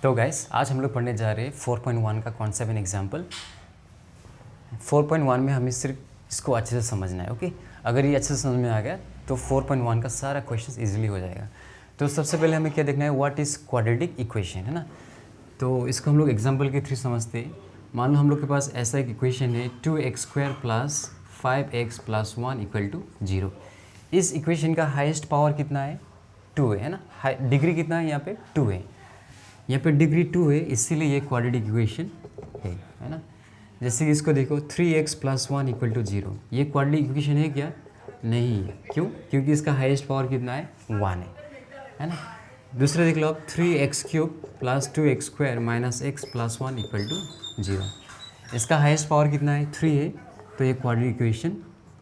तो गाइस आज हम लोग पढ़ने जा रहे हैं 4.1 का कॉन्सेप्ट एंड एग्जाम्पल। 4.1 में हमें सिर्फ इसको अच्छे से समझना है। ओके, अगर ये अच्छे से समझ में आ गया तो 4.1 का सारा क्वेश्चन इजीली हो जाएगा। तो सबसे पहले हमें क्या देखना है, व्हाट इज़ क्वाड्रेटिक इक्वेशन, है ना। तो इसको हम लोग एग्जाम्पल के थ्रू समझते हैं। मान लो हम लोग के पास ऐसा एक इक्वेशन है 2x² + 5x + 1 = 0। इस इक्वेशन का हाईएस्ट पावर कितना है, 2 है ना। डिग्री कितना है यहाँ पे, 2 है। यहाँ पे डिग्री 2 है, इसीलिए ये क्वाड्रेटिक इक्वेशन है ना। जैसे कि इसको देखो 3x + 1 = 0, ये क्वाड्रेटिक इक्वेशन है क्या, नहीं है। क्यों? क्योंकि इसका हाईएस्ट पावर कितना है, 1 है ना। दूसरा देख लो आप 3x³ + 2x² - x + 1 = 0, इसका हाईएस्ट पावर कितना है, 3 है, तो ये क्वाड्रेटिक इक्वेशन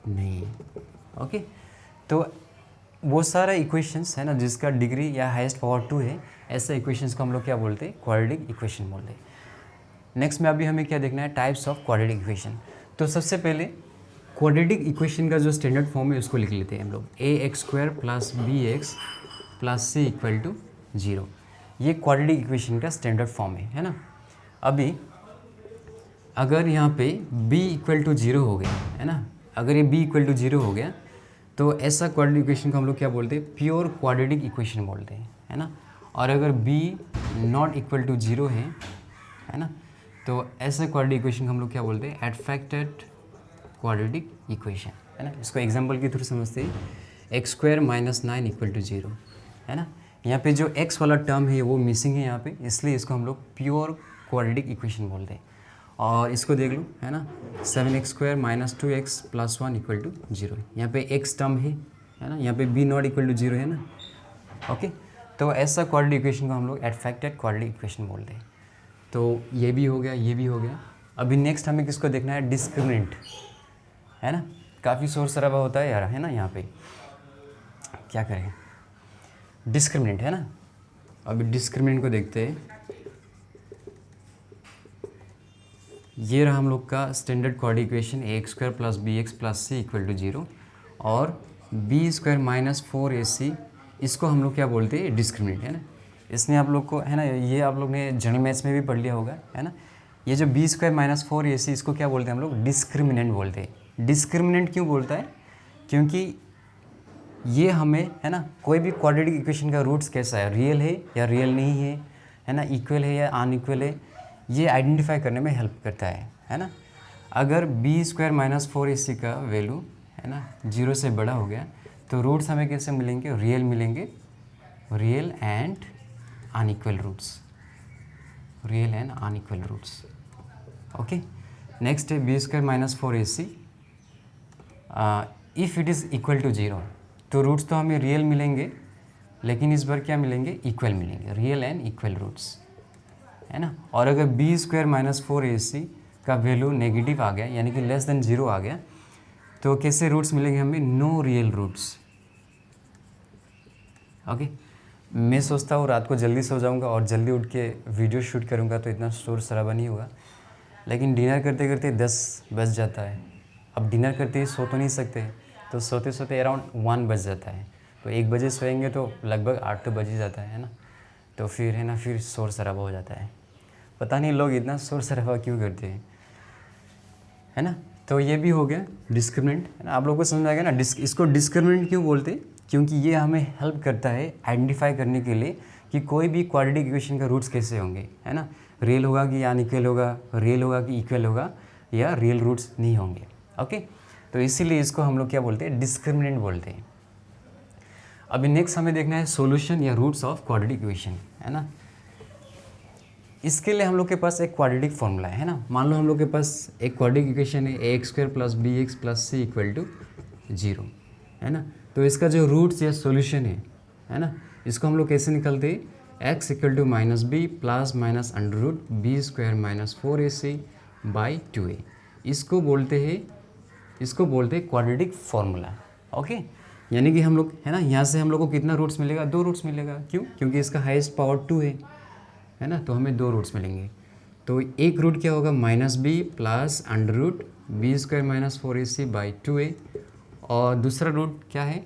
नहीं है। ओके, तो वो सारा इक्वेशंस है ना जिसका डिग्री या हाईएस्ट पावर 2 है, ऐसे इक्वेशंस को हम लोग क्या बोलते हैं, क्वाड्रेटिक इक्वेशन बोलते हैं। नेक्स्ट में अभी हमें क्या देखना है, टाइप्स ऑफ क्वाड्रेटिक इक्वेशन। तो सबसे पहले क्वाड्रेटिक इक्वेशन का जो स्टैंडर्ड फॉर्म है उसको लिख लेते हैं हम लोग, ax² + bx + c = 0। ये क्वाड्रेटिक इक्वेशन का स्टैंडर्ड फॉर्म है ना। अभी अगर यहाँ पे b = 0 हो गया है ना, अगर ये b = 0 हो गया तो ऐसा क्वाड्रेटिक इक्वेशन को हम लोग क्या बोलते हैं, प्योर क्वाड्रेटिक इक्वेशन बोलते हैं, है ना। और अगर b ≠ 0 है ना, तो ऐसे क्वाड्रेटिक इक्वेशन को हम लोग क्या बोलते हैं, एडफेक्टेड क्वाड्रेटिक इक्वेशन, है ना। इसको एग्जांपल के थ्रू समझते हैं, x² - 9 = 0, है ना। यहाँ पे जो x वाला टर्म है वो मिसिंग है यहाँ पे, इसलिए इसको हम लोग प्योर क्वाड्रेटिक इक्वेशन बोलते हैं। और इसको देख लो, है ना, 7x² - 2x + 1 = 0, यहाँ पे x टर्म है ना, यहाँ पे b ≠ 0 है ना। ओके, तो ऐसा क्वाड्रेटिक इक्वेशन को हम लोग एडफेक्टेड क्वाड्रेटिक इक्वेशन बोलते हैं। तो ये भी हो गया, ये भी हो गया। अभी नेक्स्ट हमें किसको देखना है, डिस्क्रिमिनेंट, है ना। काफ़ी शोर शराबा होता है यार, है ना, यहाँ पे क्या करें, डिस्क्रिमिनेंट है ना। अभी डिस्क्रिमिनेंट को देखते हैं। ये रहा हम लोग का standard quadratic equation, ax² + bx + c = 0 और b² - 4ac, इसको हम लोग क्या बोलते हैं, डिस्क्रिमिनेंट, है ना। इसने आप लोग को, है ना, ये आप लोग ने जनरल मैथ्स में भी पढ़ लिया होगा, है ना। ये जो b² - 4ac, इसको क्या बोलते हैं हम लोग, डिस्क्रिमिनेंट बोलते हैं। डिस्क्रिमिनेंट क्यों बोलता है, क्योंकि ये हमें, है ना, कोई भी क्वाड्रेटिक इक्वेशन का रूट्स कैसा है, रियल है या रियल नहीं है ना, इक्वल है या अनइक्वल है, ये आइडेंटिफाई करने में हेल्प करता है ना। अगर b² - 4ac का वैल्यू, है ना, 0 से बड़ा हो गया तो रूट्स हमें कैसे मिलेंगे, रियल मिलेंगे, real and unequal roots, real and unequal roots. Okay, next है b² - 4ac, if it is equal to 0, तो रूट्स तो हमें रियल मिलेंगे, लेकिन इस बार क्या मिलेंगे, इक्वल मिलेंगे, रियल एंड इक्वल रूट्स, है ना। और अगर b² - 4ac का वैल्यू नेगेटिव आ गया, यानी कि लेस देन 0 आ गया, तो कैसे रूट्स मिलेंगे हमें, नो रियल रूट्स। ओके, मैं सोचता हूँ रात को जल्दी सो जाऊँगा और जल्दी उठ के वीडियो शूट करूँगा तो इतना शोर शराबा नहीं होगा, लेकिन डिनर करते करते 10 बज जाता है। अब डिनर करते ही सो तो नहीं सकते, तो सोते सोते अराउंड 1 बज जाता है, तो 1 बजे सोएंगे तो लगभग 8 तो बज ही जाता है ना। तो फिर, है ना, फिर शोर शराबा हो जाता है। पता नहीं लोग इतना शोर शराबा क्यों करते हैं, है ना। तो ये भी हो गया डिस्क्रिमिनेंट, है ना। आप लोगों को समझ आएगा ना, इसको डिस्क्रिमिनेंट क्यों बोलते हैं, क्योंकि ये हमें हेल्प करता है आइडेंटिफाई करने के लिए कि कोई भी क्वाड्रेटिक इक्वेशन का रूट्स कैसे होंगे, है ना। रियल होगा कि अनइक्वल होगा, रियल होगा कि इक्वल होगा, या रियल रूट्स नहीं होंगे। ओके, तो इसीलिए इसको हम लोग क्या बोलते हैं, डिस्क्रिमिनेंट बोलते हैं। अभी नेक्स्ट हमें देखना है सोल्यूशन या रूट्स ऑफ क्वाड्रेटिक इक्वेशन, है ना। इसके लिए हम लोग के पास एक क्वाड्रेटिक फॉर्मूला है ना। मान लो हम लोग के पास एक क्वाड्रेटिक इक्वेशन है, ax² + bx + c = 0, है ना। तो इसका जो रूट्स या सॉल्यूशन है ना, इसको हम लोग कैसे निकलते हैं, x = -b ± √b² - 4ac/2a, इसको बोलते हैं क्वाड्रेटिक फॉर्मूला। ओके, यानी कि हम लोग, है ना, यहाँ से हम लोग को कितना रूट्स मिलेगा, 2 रूट्स मिलेगा। क्यों? क्योंकि इसका हाईएस्ट पावर 2 है ना, तो हमें 2 रूट्स मिलेंगे। तो एक रूट क्या होगा, -b ± √b² - 4ac/2a, और दूसरा रूट क्या है,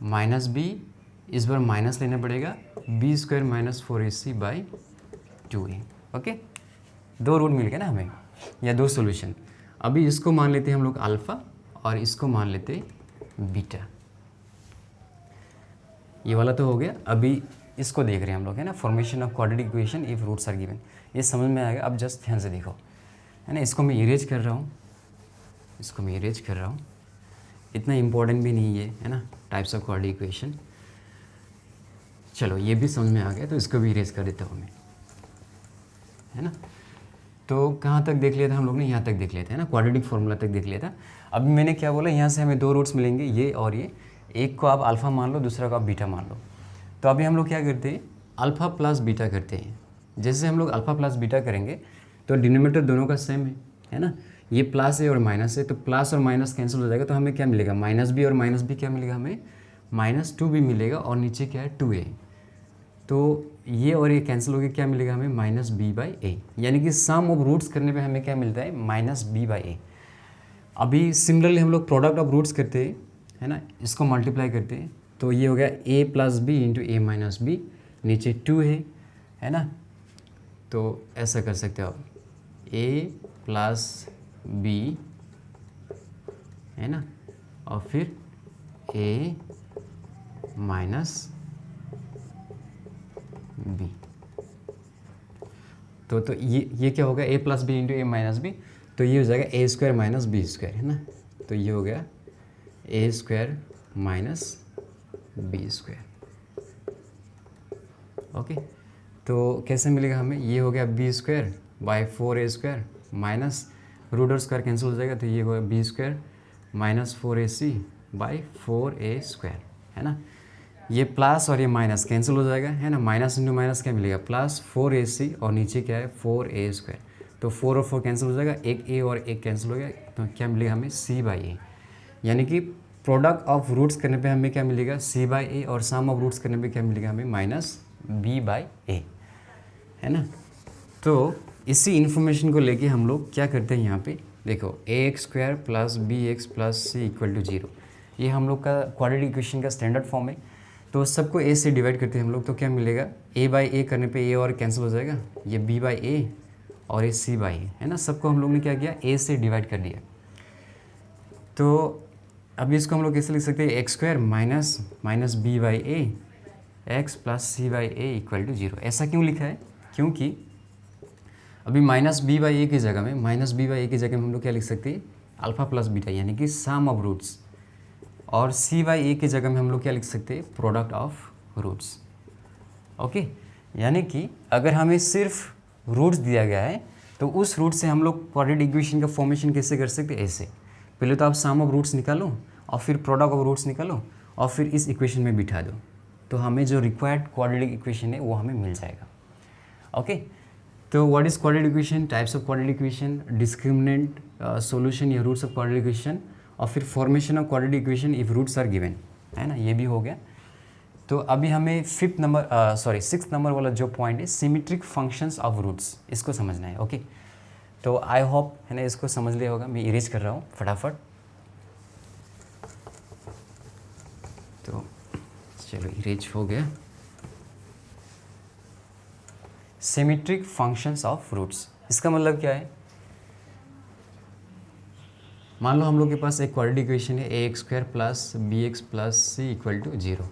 -b, इस बार माइनस लेना पड़ेगा, b² - 4ac/2a, 2a। Okay, 2 root मिल गए ना हमें, या 2 सॉल्यूशन। अभी इसको मान लेते हैं हम लोग अल्फ़ा और इसको मान लेते हैं बीटा। ये वाला तो हो गया। अभी इसको देख रहे हैं हम लोग, है ना, formation of quadratic equation if roots are given. ये समझ में आएगा। अब जस्ट ध्यान से देखो, है ना, इसको मैं इरेज कर रहा हूँ, इसको मैं इरेज कर रहा हूँ, इतना इम्पोर्टेंट भी नहीं है ना, टाइप्स ऑफ क्वाड्रेटिक इक्वेशन। चलो ये भी समझ में आ गया, तो इसको भी इरेज कर देता हूँ मैं, है ना। तो कहाँ तक देख लिया था हम लोग ने, यहाँ तक देख लिया था, है ना, क्वाड्रेटिक फार्मूला तक देख लिया था। अभी मैंने क्या बोला, यहाँ से हमें 2 रूट्स मिलेंगे, ये और ये। एक को आप अल्फ़ा मान लो, दूसरा को आप बीटा मान लो। तो अभी हम लोग क्या करते हैं, अल्फ़ा प्लस बीटा करते हैं। जैसे हम लोग अल्फ़ा प्लस बीटा करेंगे तो डिनोमिनेटर दोनों का सेम है ना, ये प्लस है और माइनस है, तो प्लस और माइनस कैंसिल हो जाएगा, तो हमें क्या मिलेगा, माइनस बी और माइनस बी क्या मिलेगा, हमें -2 भी मिलेगा, और नीचे क्या है 2a। तो ये और ये कैंसिल हो गया, क्या मिलेगा हमें, -b/a। यानी कि सम ऑफ रूट्स करने पे हमें क्या मिलता है, -b/a। अभी सिमिलरली हम लोग प्रोडक्ट ऑफ रूट्स करते हैं, है ना, इसको मल्टीप्लाई करते हैं, तो ये हो गया a + b × a - b, नीचे 2 है ना। तो ऐसा कर सकते हो आप, a + b, है ना, और फिर a - b। तो ये क्या होगा, a + b × a - b, तो ये हो जाएगा a² - b², है ना। तो ये हो गया a² - b²। ओके, तो कैसे मिलेगा हमें, ये हो गया b² / 4a² माइनस रूट और स्क्वायर कैंसिल हो जाएगा, तो ये होगा b² - 4ac / 4a², है ना। ये प्लस और ये माइनस कैंसिल हो जाएगा, है ना, माइनस इंटू माइनस क्या मिलेगा, +4ac, और नीचे क्या है 4a²। तो 4 और 4 कैंसिल हो जाएगा, एक a और एक कैंसिल हो गया, तो क्या मिलेगा हमें c/a। यानी कि प्रोडक्ट ऑफ रूट्स करने पे हमें क्या मिलेगा, c/a, और सम ऑफ रूट्स करने पे क्या मिलेगा हमें, -b/a, है ना। तो इसी इन्फॉर्मेशन को लेके हम लोग क्या करते हैं, यहाँ पे देखो ax² + bx + c = 0। ये हम लोग का क्वाड्रेटिक इक्वेशन का स्टैंडर्ड फॉर्म है। तो सबको a से डिवाइड करते हैं हम लोग, तो क्या मिलेगा, a/a करने पे a और कैंसिल हो जाएगा, ये b/a और ये c/a, है ना। सबको हम लोग ने क्या किया, a से डिवाइड कर दिया। तो अभी इसको हम लोग कैसे लिख सकते हैं, x² - b/a x + c/a = 0। ऐसा क्यों लिखा है, क्योंकि अभी -b/a की जगह में हम लोग क्या लिख सकते हैं, अल्फ़ा प्लस बीटा, यानी कि सम ऑफ रूट्स, और c/a की जगह में हम लोग क्या लिख सकते हैं, प्रोडक्ट ऑफ रूट्स। ओके, यानी कि अगर हमें सिर्फ रूट्स दिया गया है तो उस रूट से हम लोग क्वाड्रेटिक इक्वेशन का फॉर्मेशन कैसे कर सकते हैं, ऐसे पहले तो आप सम ऑफ रूट्स निकालो, और फिर प्रोडक्ट ऑफ रूट्स निकालो, और फिर इस इक्वेशन में बिठा दो, तो हमें जो रिक्वायर्ड क्वाड्रेटिक इक्वेशन है वो हमें मिल जाएगा। ओके, तो what is quadratic equation, types of quadratic equation, discriminant, solution या रूट्स ऑफ क्वाड्रेटिक इक्वेशन, और फिर formation of quadratic equation if roots are given, है ना, ये भी हो गया। तो अभी हमें 6th नंबर वाला जो पॉइंट है, सिमेट्रिक फंक्शंस ऑफ रूट्स, इसको समझना है। ओके, तो आई होप, है ना, इसको समझ लिया होगा। मैं इरेज कर रहा हूँ फटाफट। तो चलो इरेज हो गया। सिमेट्रिक फंक्शंस ऑफ रूट्स, इसका मतलब क्या है, मान लो हम लोग के पास एक क्वाड्रेटिक इक्वेशन है ax² + bx + c = 0,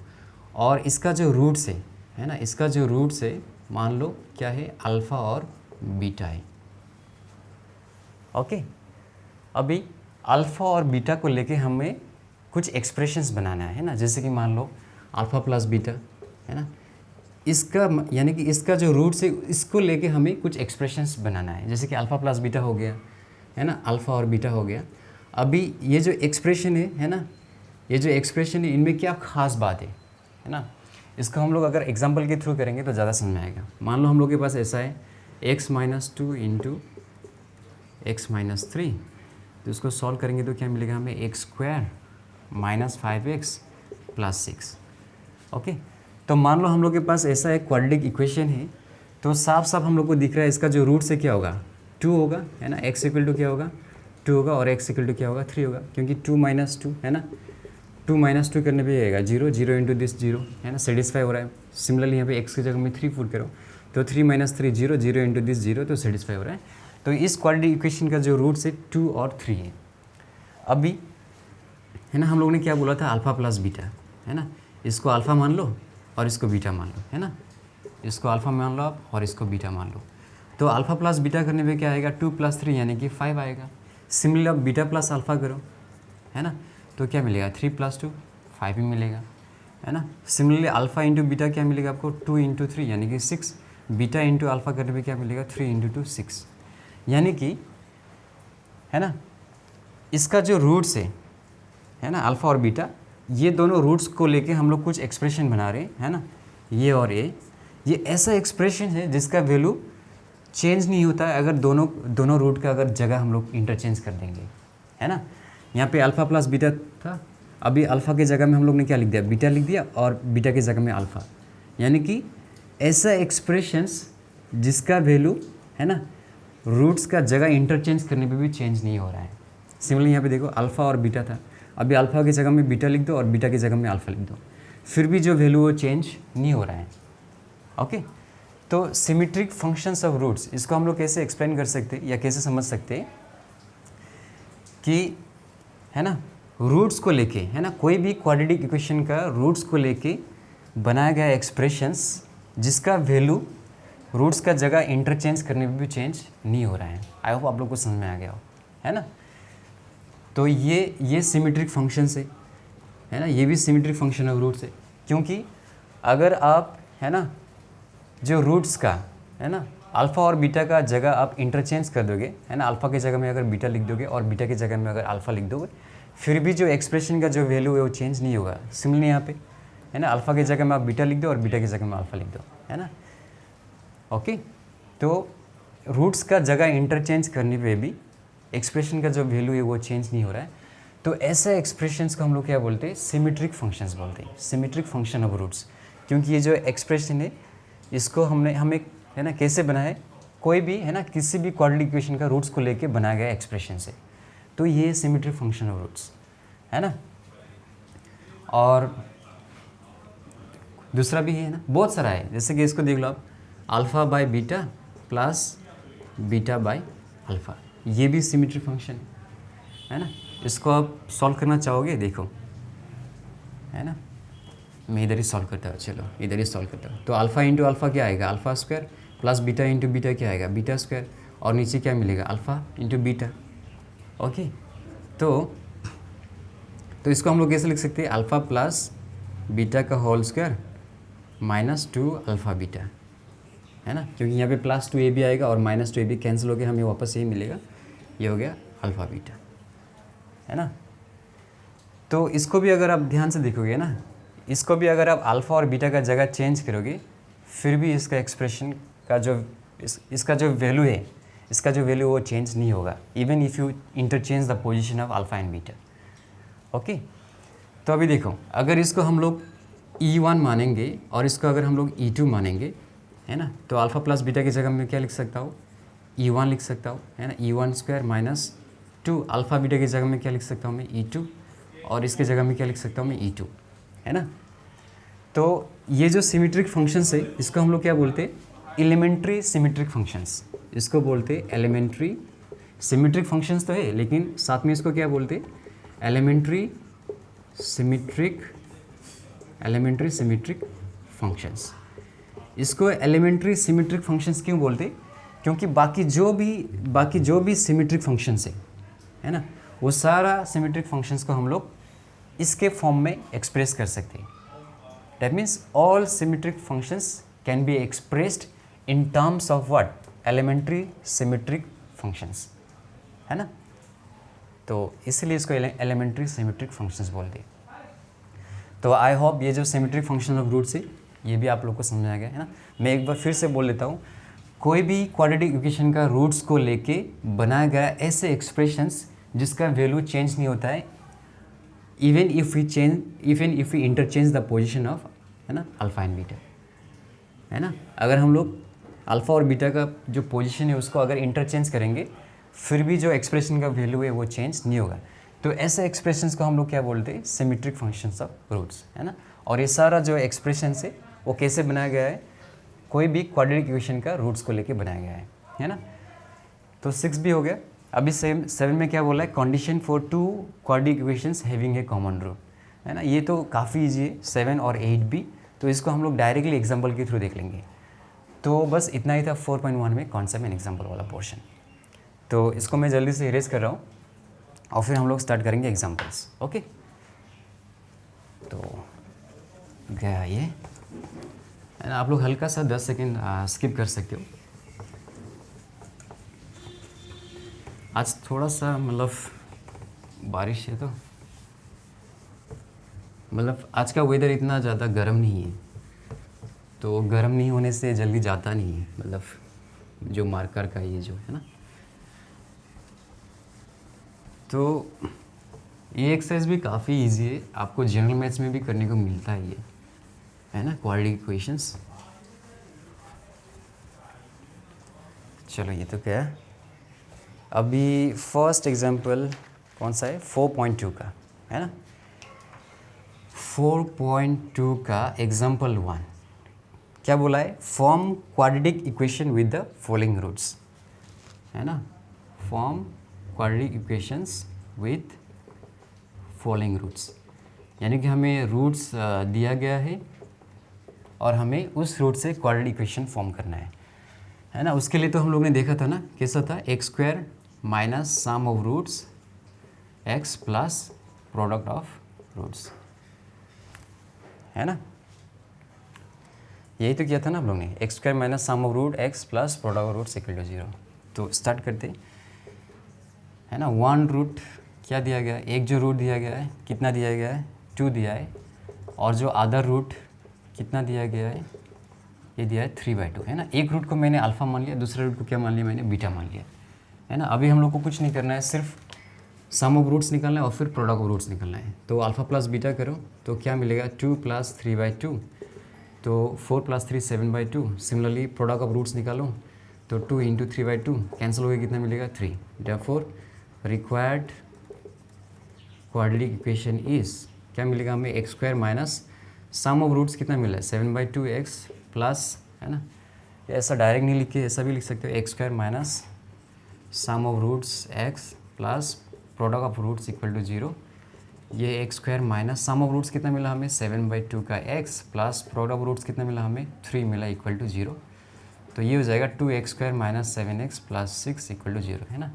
और इसका जो रूट्स है ना, इसका जो रूट्स है, मान लो क्या है, अल्फ़ा और बीटा है। ओके, अभी अल्फ़ा और बीटा को लेके हमें कुछ एक्सप्रेशंस बनाना है ना, जैसे कि मान लो अल्फ़ा प्लस बीटा, है ना, इसका यानी कि इसका जो रूट्स है इसको लेके हमें कुछ एक्सप्रेशंस बनाना है, जैसे कि अल्फ़ा प्लस बीटा हो गया, है ना, अल्फ़ा और बीटा हो गया। अभी ये जो एक्सप्रेशन है ना, ये जो एक्सप्रेशन है, इनमें क्या खास बात है ना, इसको हम लोग अगर एग्जांपल के थ्रू करेंगे तो ज़्यादा समझ में आएगा। मान लो हम लोग के पास ऐसा है x - 2 × x - 3, तो इसको सॉल्व करेंगे तो क्या मिलेगा हमें, x² - 5x + 6। ओके, तो मान लो हम लोग के पास ऐसा एक क्वाड्रेटिक इक्वेशन है, तो साफ साफ हम लोग को दिख रहा है इसका जो रूट से क्या होगा, 2 होगा, है ना, x = क्या होगा, 2 होगा, और x = क्या होगा, 3 होगा, क्योंकि 2 - 2, है ना, 2 - 2 करने पे आएगा 0, 0 × दिस 0, है ना, सेटिस्फाई हो रहा है। सिमिलरली यहाँ पे x की जगह में 3 पुट करो तो 3 - 3 0, 0 इंटू दिस 0, तो सेटिस्फाई हो रहा है। तो इस क्वाड्रेटिक इक्वेशन का जो रूट्स है 2 और 3 है। अभी है ना, हम लोगों ने क्या बोला था, अल्फ़ा प्लस बीटा, है ना, इसको अल्फ़ा मान लो और इसको बीटा मान लो, है ना, इसको अल्फ़ा मान लो आप और इसको बीटा मान लो। तो अल्फ़ा प्लस बीटा करने पे क्या आएगा, 2 + 3 यानी कि 5 आएगा। सिमिलरली अब बीटा प्लस अल्फ़ा करो, है ना, तो क्या मिलेगा, 3 + 2 5 ही मिलेगा, है ना। सिमिलरली अल्फ़ा इंटू बीटा क्या मिलेगा आपको, 2 × 3 यानी कि 6। बीटा इंटू अल्फ़ा करने पे क्या मिलेगा, 3 × 2 6। यानी कि है ना, इसका जो रूट्स है ना, अल्फ़ा और बीटा, ये दोनों रूट्स को लेके हम लोग कुछ एक्सप्रेशन बना रहे हैं, है ना, ये और ये ऐसा एक्सप्रेशन है जिसका वैल्यू चेंज नहीं होता है अगर दोनों रूट का अगर जगह हम लोग इंटरचेंज कर देंगे, है ना। यहाँ पे अल्फ़ा प्लस बीटा था, अभी अल्फ़ा के जगह में हम लोग ने क्या लिख दिया, बीटा लिख दिया, और बीटा के जगह में अल्फ़ा। यानी कि ऐसा एक्सप्रेशंस जिसका वैल्यू है ना, रूट्स का जगह इंटरचेंज करने पे भी चेंज नहीं हो रहा है। सिमिलरली यहाँ पे देखो अल्फ़ा और बीटा था, अभी अल्फ़ा की जगह में बीटा लिख दो और बीटा की जगह में अल्फ़ा लिख दो, फिर भी जो वैल्यू वो चेंज नहीं हो रहा है। ओके, तो सिमेट्रिक फंक्शंस ऑफ रूट्स, इसको हम लोग कैसे एक्सप्लेन कर सकते हैं या कैसे समझ सकते हैं कि है ना, रूट्स को लेके, है ना, कोई भी क्वाड्रेटिक इक्वेशन का रूट्स को लेके बनाया गया एक्सप्रेशंस जिसका वैल्यू रूट्स का जगह इंटरचेंज करने पे भी चेंज नहीं हो रहा है। आई होप आप लोग को समझ में आ गया हो, है ना। तो ये सिमेट्रिक फंक्शंस है ना, ये भी सिमेट्रिक फंक्शन ऑफ रूट्स है, क्योंकि अगर आप है ना, जो रूट्स का है ना, अल्फ़ा और बीटा का जगह आप इंटरचेंज कर दोगे, है ना, अल्फ़ा की जगह में अगर बीटा लिख दोगे और बीटा की जगह में अगर अल्फ़ा लिख दोगे, फिर भी जो एक्सप्रेशन का जो वैल्यू है वो चेंज नहीं होगा। सिमिलरली यहाँ पे है ना, अल्फ़ा की जगह में आप बीटा लिख दो और बीटा की जगह में अल्फ़ा लिख दो, है ना। ओके, तो रूट्स का जगह इंटरचेंज करने पे भी एक्सप्रेशन का जो वैल्यू है वो चेंज नहीं हो रहा है। तो ऐसे एक्सप्रेशंस को हम लोग क्या बोलते हैं, सिमेट्रिक फंक्शंस बोलते हैं, सिमेट्रिक फंक्शन ऑफ रूट्स। क्योंकि ये जो एक्सप्रेशन है इसको हमें है ना कैसे बनाया है, कोई भी है ना किसी भी क्वाड्रेटिक इक्वेशन का रूट्स को लेके बनाया गया एक्सप्रेशन से, तो ये सिमेट्रिक फंक्शन ऑफ रूट्स है ना। और दूसरा भी है ना, बहुत सारा है, जैसे कि इसको देख लो आप, alpha by beta plus beta by alpha, ये भी सिमेट्रिक फंक्शन है ना। इसको आप सॉल्व करना चाहोगे, देखो है ना, मैं इधर ही सॉल्व करता हूँ, चलो इधर ही सॉल्व करता हूँ। तो अल्फ़ा इंटू अल्फ़ा क्या आएगा, alpha square, plus beta into beta क्या आएगा, बीटा स्क्वायर, और नीचे क्या मिलेगा, अल्फ़ा इंटू बीटा। ओके, तो इसको हम लोग कैसे लिख सकते हैं, अल्फ़ा प्लस बीटा का होल स्क्वायर -2 अल्फ़ा बीटा, है ना, क्योंकि यहाँ पे +2a भी आएगा और -2a भी कैंसिल हो गया, हमें वापस यही मिलेगा, ये हो गया अल्फ़ा बीटा, है ना। तो इसको भी अगर आप ध्यान से देखोगे ना, इसको भी अगर आप अल्फ़ा और बीटा का जगह चेंज करोगे, फिर भी इसका एक्सप्रेशन का जो इसका जो वैल्यू है, इसका जो वैल्यू वो चेंज नहीं होगा, even if you interchange the position of alpha and beta. Okay, तो अभी देखो, अगर इसको हम लोग E1 मानेंगे और इसको अगर हम लोग E2 मानेंगे, है ना, तो अल्फ़ा प्लस बीटा की जगह में क्या लिख सकता हूँ, E1 लिख सकता हूँ, है ना, E1 स्क्वायर -2 अल्फ़ा बीटा की जगह में क्या लिख सकता हूँ मैं, E2, और इसके जगह में क्या लिख सकता हूँ मैं, E2, है ना। तो ये जो सिमेट्रिक फंक्शंस है इसको हम लोग क्या बोलते हैं, एलिमेंट्री सिमेट्रिक फंक्शंस, इसको बोलते हैं एलिमेंट्री सिमेट्रिक फंक्शंस तो है, लेकिन साथ में इसको क्या बोलते हैं, एलिमेंट्री सिमेट्रिक फंक्शंस। इसको एलिमेंट्री सिमेट्रिक फंक्शंस क्यों बोलते हैं, क्योंकि बाकी जो भी सिमेट्रिक फंक्शंस है ना, वो सारा सिमेट्रिक फंक्शंस को हम लोग इसके फॉर्म में एक्सप्रेस कर सकते हैं। That means all symmetric functions can be expressed in terms of what, elementary symmetric functions, है ना। तो इसलिए इसको एलिमेंट्री सिमेट्रिक फंक्शंस बोलते हैं। तो आई होप ये जो सिमेट्रिक फंक्शन ऑफ रूट्स है ये भी आप लोग को समझ आ गया, है ना। मैं एक बार फिर से बोल लेता हूँ, कोई भी क्वाड्रेटिक इक्वेशन का रूट्स को लेके बनाया गया ऐसे एक्सप्रेशंस जिसका वैल्यू चेंज नहीं होता है, even if we interchange the position of, है ना, अल्फ़ा एंड बीटा, है ना। अगर हम लोग अल्फ़ा और बीटा का जो पोजीशन है उसको अगर इंटरचेंज करेंगे, फिर भी जो एक्सप्रेशन का वैल्यू है वो चेंज नहीं होगा। तो ऐसे एक्सप्रेशंस को हम लोग क्या बोलते हैं, सिमेट्रिक फंक्शंस ऑफ रूट्स, है ना। और ये सारा जो एक्सप्रेशन है वो कैसे बनाया गया है, कोई भी क्वाड्रेटिक इक्वेशन का रूट्स को लेके बनाया गया है ना। तो 6 भी हो गया। अभी 7 में क्या बोला है, condition for 2 quadratic equations having a common root, है ना। ये तो काफ़ी ईजी है, 7 और 8 भी। तो इसको हम लोग डायरेक्टली एग्जाम्पल के थ्रू देख लेंगे। तो बस इतना ही था 4.1 में कॉन्सेप्ट एंड एग्जाम्पल वाला पोर्शन। तो इसको मैं जल्दी से इरेज कर रहा हूँ और फिर हम लोग स्टार्ट करेंगे एग्जाम्पल्स। ओके, तो गया ये, है ना। आप लोग हल्का सा 10 सेकेंड स्किप कर सकते हो। आज थोड़ा सा मतलब बारिश है, तो मतलब आज का वेदर इतना ज़्यादा गर्म नहीं है, तो गर्म नहीं होने से जल्दी जाता नहीं है, मतलब जो मार्कर का ये जो है ना। तो ये एक्सरसाइज भी काफ़ी इजी है, आपको जनरल मैथ्स में भी करने को मिलता है ये, है ना, क्वाड्रेटिक इक्वेशंस। चलो ये तो क्या है। अभी फर्स्ट एग्जांपल कौन सा है, 4.2 का, है ना। 4.2 का एग्जांपल 1 क्या बोला है, form quadratic equation with the following roots, है ना। Form quadratic equations with following roots, यानी कि हमें रूट्स दिया गया है और हमें उस रूट से क्वाड्रेटिक इक्वेशन फॉर्म करना है ना। उसके लिए तो हम लोग ने देखा था ना, कैसा था, x² minus sum of roots x plus product of roots, है ना। यही तो किया था ना हम लोग ने, x² minus sum of root x plus product of roots equal to 0। तो स्टार्ट करते, है ना। 1 रूट क्या दिया गया है, एक जो रूट दिया गया है कितना दिया गया है, 2 दिया है, और जो अदर रूट कितना दिया गया है, ये दिया है 3/2, है ना। एक रूट को मैंने अल्फ़ा मान लिया, दूसरे रूट को क्या मान लिया मैंने, बीटा मान लिया, है ना। अभी हम लोग को कुछ नहीं करना है, सिर्फ सम ऑफ रूट्स निकालना है और फिर प्रोडक्ट ऑफ रूट्स निकालना है। तो अल्फ़ा प्लस बीटा करो तो क्या मिलेगा, 2 प्लस 3/2, तो 4 plus 3 7/2। Similarly product of roots निकालो तो 2 इंटू 3/2 कैंसिल हो गया, कितना मिलेगा 3। Therefore required quadratic equation is, क्या मिलेगा हमें, x² minus sum of roots कितना मिला है, 7/2x प्लस, है ना। ऐसा डायरेक्ट नहीं लिख के ऐसा भी लिख सकते हो, x² minus sum of roots x plus product of roots equal to 0। ये x² minus sum of roots कितना मिला हमें, 7/2 का x plus product of roots कितना मिला हमें, 3 मिला इक्वल टू 0। तो ये हो जाएगा 2x² minus 7x plus 6 equal to 0, है ना।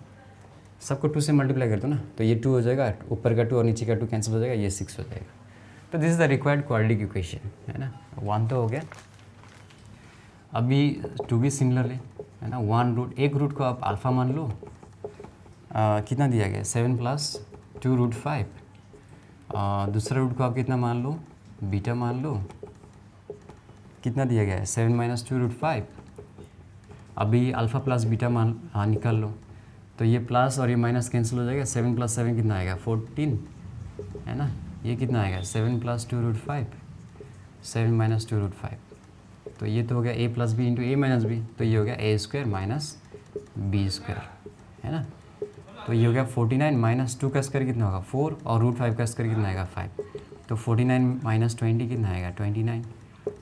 सबको 2 से मल्टीप्लाई कर दो ना, तो ये 2 हो जाएगा, ऊपर का 2 और नीचे का 2 कैंसिल हो जाएगा, ये 6 हो जाएगा। तो this is the required quadratic equation, है ना। 1 तो हो गया। अभी 2 भी सिमिलर है ना। 1 रूट, एक रूट को आप अल्फ़ा मान लो, कितना दिया गया, 7 प्लस 2 रूट 5। दूसरा रूट को आप कितना मान लो, बीटा मान लो, कितना दिया गया है, 7 माइनस 2 रूट 5। अभी अल्फ़ा प्लस बीटा मान निकाल लो, तो ये प्लस और ये माइनस कैंसिल हो जाएगा, 7 प्लस 7 कितना आएगा, 14, है ना। ये कितना आएगा, 7 प्लस 2 रूट 5, 7 माइनस 2 रूट 5। तो ये तो हो गया a plus B into A minus B, तो ये हो गया a² माइनस b², है ना। तो ये हो गया 49 माइनस 2 का स्क्वायर कितना होगा, 4, और रूट 5 का स्क्वायर कितना आएगा, 5। तो 49 माइनस 20 कितना आएगा, 29।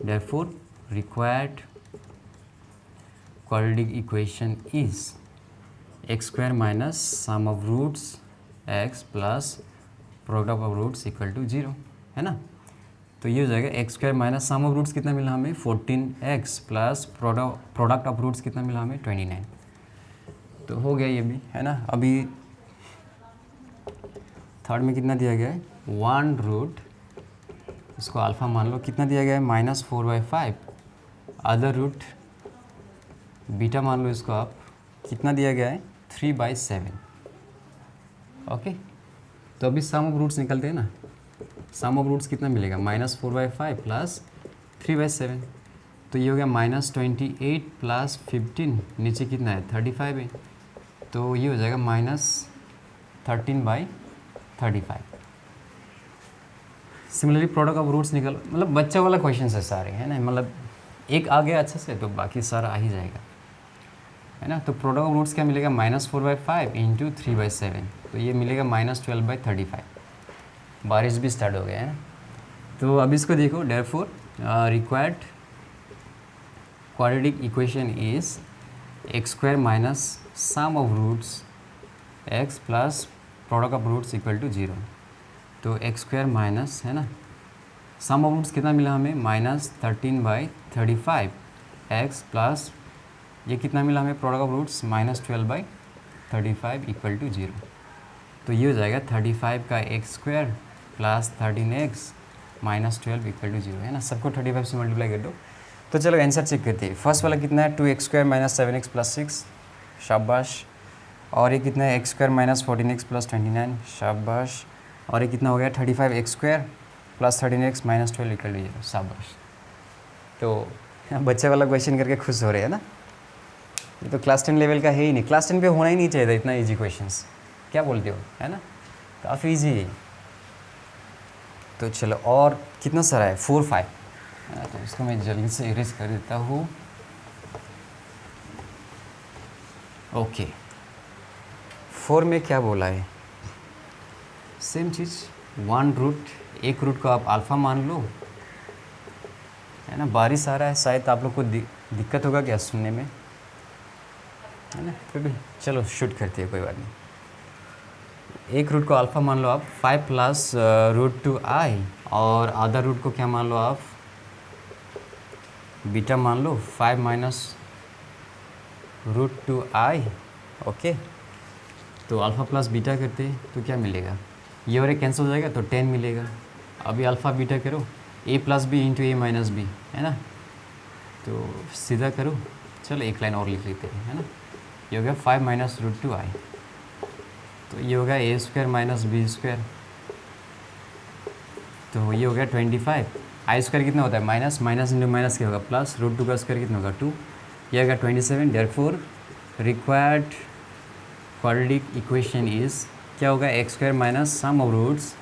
Therefore required quadratic equation is x² minus sum of roots x plus product of roots equal to 0, है ना। तो ये हो जाएगा x² minus sum of roots कितना मिला हमें, 14x plus product of roots कितना मिला हमें, 29। तो हो गया ये भी, है ना। अभी थर्ड में कितना दिया गया है, 1 रूट, इसको अल्फ़ा मान लो, कितना दिया गया है, -4/5। अदर रूट बीटा मान लो इसको आप, कितना दिया गया है, 3/7। ओके, तो अभी सम ऑफ रूट्स निकलते हैं ना। सम ऑफ रूट्स कितना मिलेगा, -4/5 प्लस 3/7। तो ये हो गया -28 प्लस 15, नीचे कितना है, 35 है, तो ये हो जाएगा -13/35। सिमिलरली प्रोडक्ट ऑफ रूट्स निकल, मतलब बच्चा वाला क्वेश्चन है सारे, है ना। मतलब एक आ गया अच्छे से तो बाकी सारा आ ही जाएगा, है ना। तो प्रोडक्ट ऑफ रूट्स क्या मिलेगा, -4/5 इंटू 3/7, तो ये मिलेगा -12/35। बारिश भी स्टार्ट हो गया है। तो अब इसको देखो, therefore required quadratic equation is x square minus sum of roots x plus product of roots equal to 0। तो एक्स स्क्वायर माइनस है ना, सम ऑफ रूट्स कितना मिला हमें, -13/35 एक्स प्लस ये कितना मिला हमें, product of roots -12/35 equal to 0। तो ये हो जाएगा 35 का x square plus 13x -12 equal to 0 है ना। सबको 35 से मल्टीप्लाई कर दो। तो चलो आंसर चेक करते हैं। फर्स्ट वाला कितना है, 2x square minus 7x plus 6, शाबाश। और ये कितना है, X square minus 14x plus 29, शाबाश। और ये कितना हो गया, 35x square plus 13x -12 equal to 0, शाबाश। तो बच्चे वाला क्वेश्चन करके खुश हो रहे हैं ना। ये तो क्लास 10 लेवल का है ही नहीं, क्लास 10 पे होना ही नहीं चाहिए था इतना इजी क्वेश्चंस, क्या बोलते हो, है ना, काफ़ी इजी है। तो चलो और कितना सारा है, 4, 5, तो इसको मैं जल्दी से इरेज कर देता हूँ। ओके, 4 में क्या बोला है, सेम चीज़, 1 रूट, एक रूट को आप अल्फ़ा मान लो, है ना। बारिश आ रहा है, शायद आप लोग को दिक्कत होगा क्या सुनने में, है ना, फिर भी चलो शूट करते हैं, कोई बात नहीं। एक रूट को अल्फ़ा मान लो आप, 5 प्लस √2i, और आधा रूट को क्या मान लो आप, बीटा मान लो, 5 माइनस √2i। ओके, तो अल्फ़ा प्लस बीटा करते हैं तो क्या मिलेगा, ये और ये कैंसिल हो जाएगा तो 10 मिलेगा। अभी अल्फ़ा बीटा करो, a plus B into A minus b, है ना, तो सीधा करो। चलो एक लाइन और लिख लेते हैं, है ना। ये हो गया 5 माइनस √2i, तो ये हो गया A square minus B square, तो ये हो गया 25। आई स्क्वायर कितना होता है, माइनस, माइनस इंटू माइनस क्या होगा, प्लस, √2 का स्क्वायर कितना होगा 2, ये होगा 27। Therefore required quadratic equation is क्या होगा, x square minus sum of roots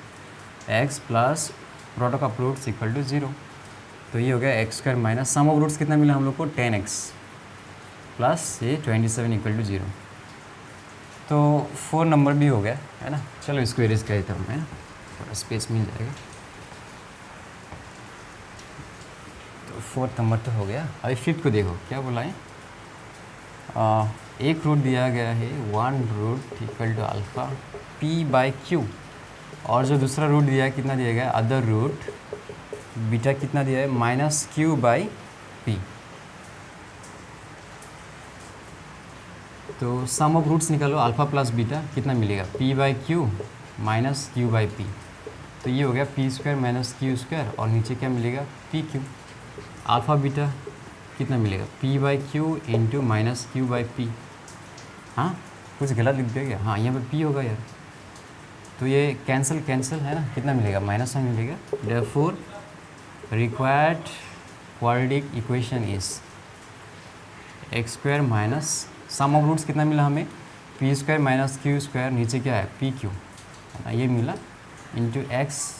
x plus product of roots equal to 0। तो ये हो गया x square minus sum of roots कितना मिला हम लोग को, 10x प्लस ये 27 इक्वल टू 0। तो 4 नंबर भी हो गया, है ना। चलो इसको इरेज कर देता हूँ मैं, थोड़ा स्पेस मिल जाएगा। तो 4th नंबर तो हो गया। अभी 5th को देखो क्या बोला है, एक रूट दिया गया है 1 root equal to alpha p/q, और जो दूसरा रूट दिया है कितना दिया गया, अदर रूट बीटा कितना दिया है, -q/p। तो सम ऑफ रूट्स निकालो, अल्फ़ा प्लस बीटा कितना मिलेगा, p/q माइनस q/p। तो ये हो गया p square minus q square, और नीचे क्या मिलेगा, pq। अल्फ़ा बीटा कितना मिलेगा, p/q इंटू माइनस q/p। हाँ, कुछ गलत लिख दिया गया, हाँ यहाँ पे p होगा यार, तो ये कैंसिल कैंसिल, है ना, कितना मिलेगा, -1 मिलेगा। Therefore required quadratic equation is x square minus sum of roots कितना मिला हमें, p square minus q square, नीचे क्या है pq, है ना, ये मिला, into x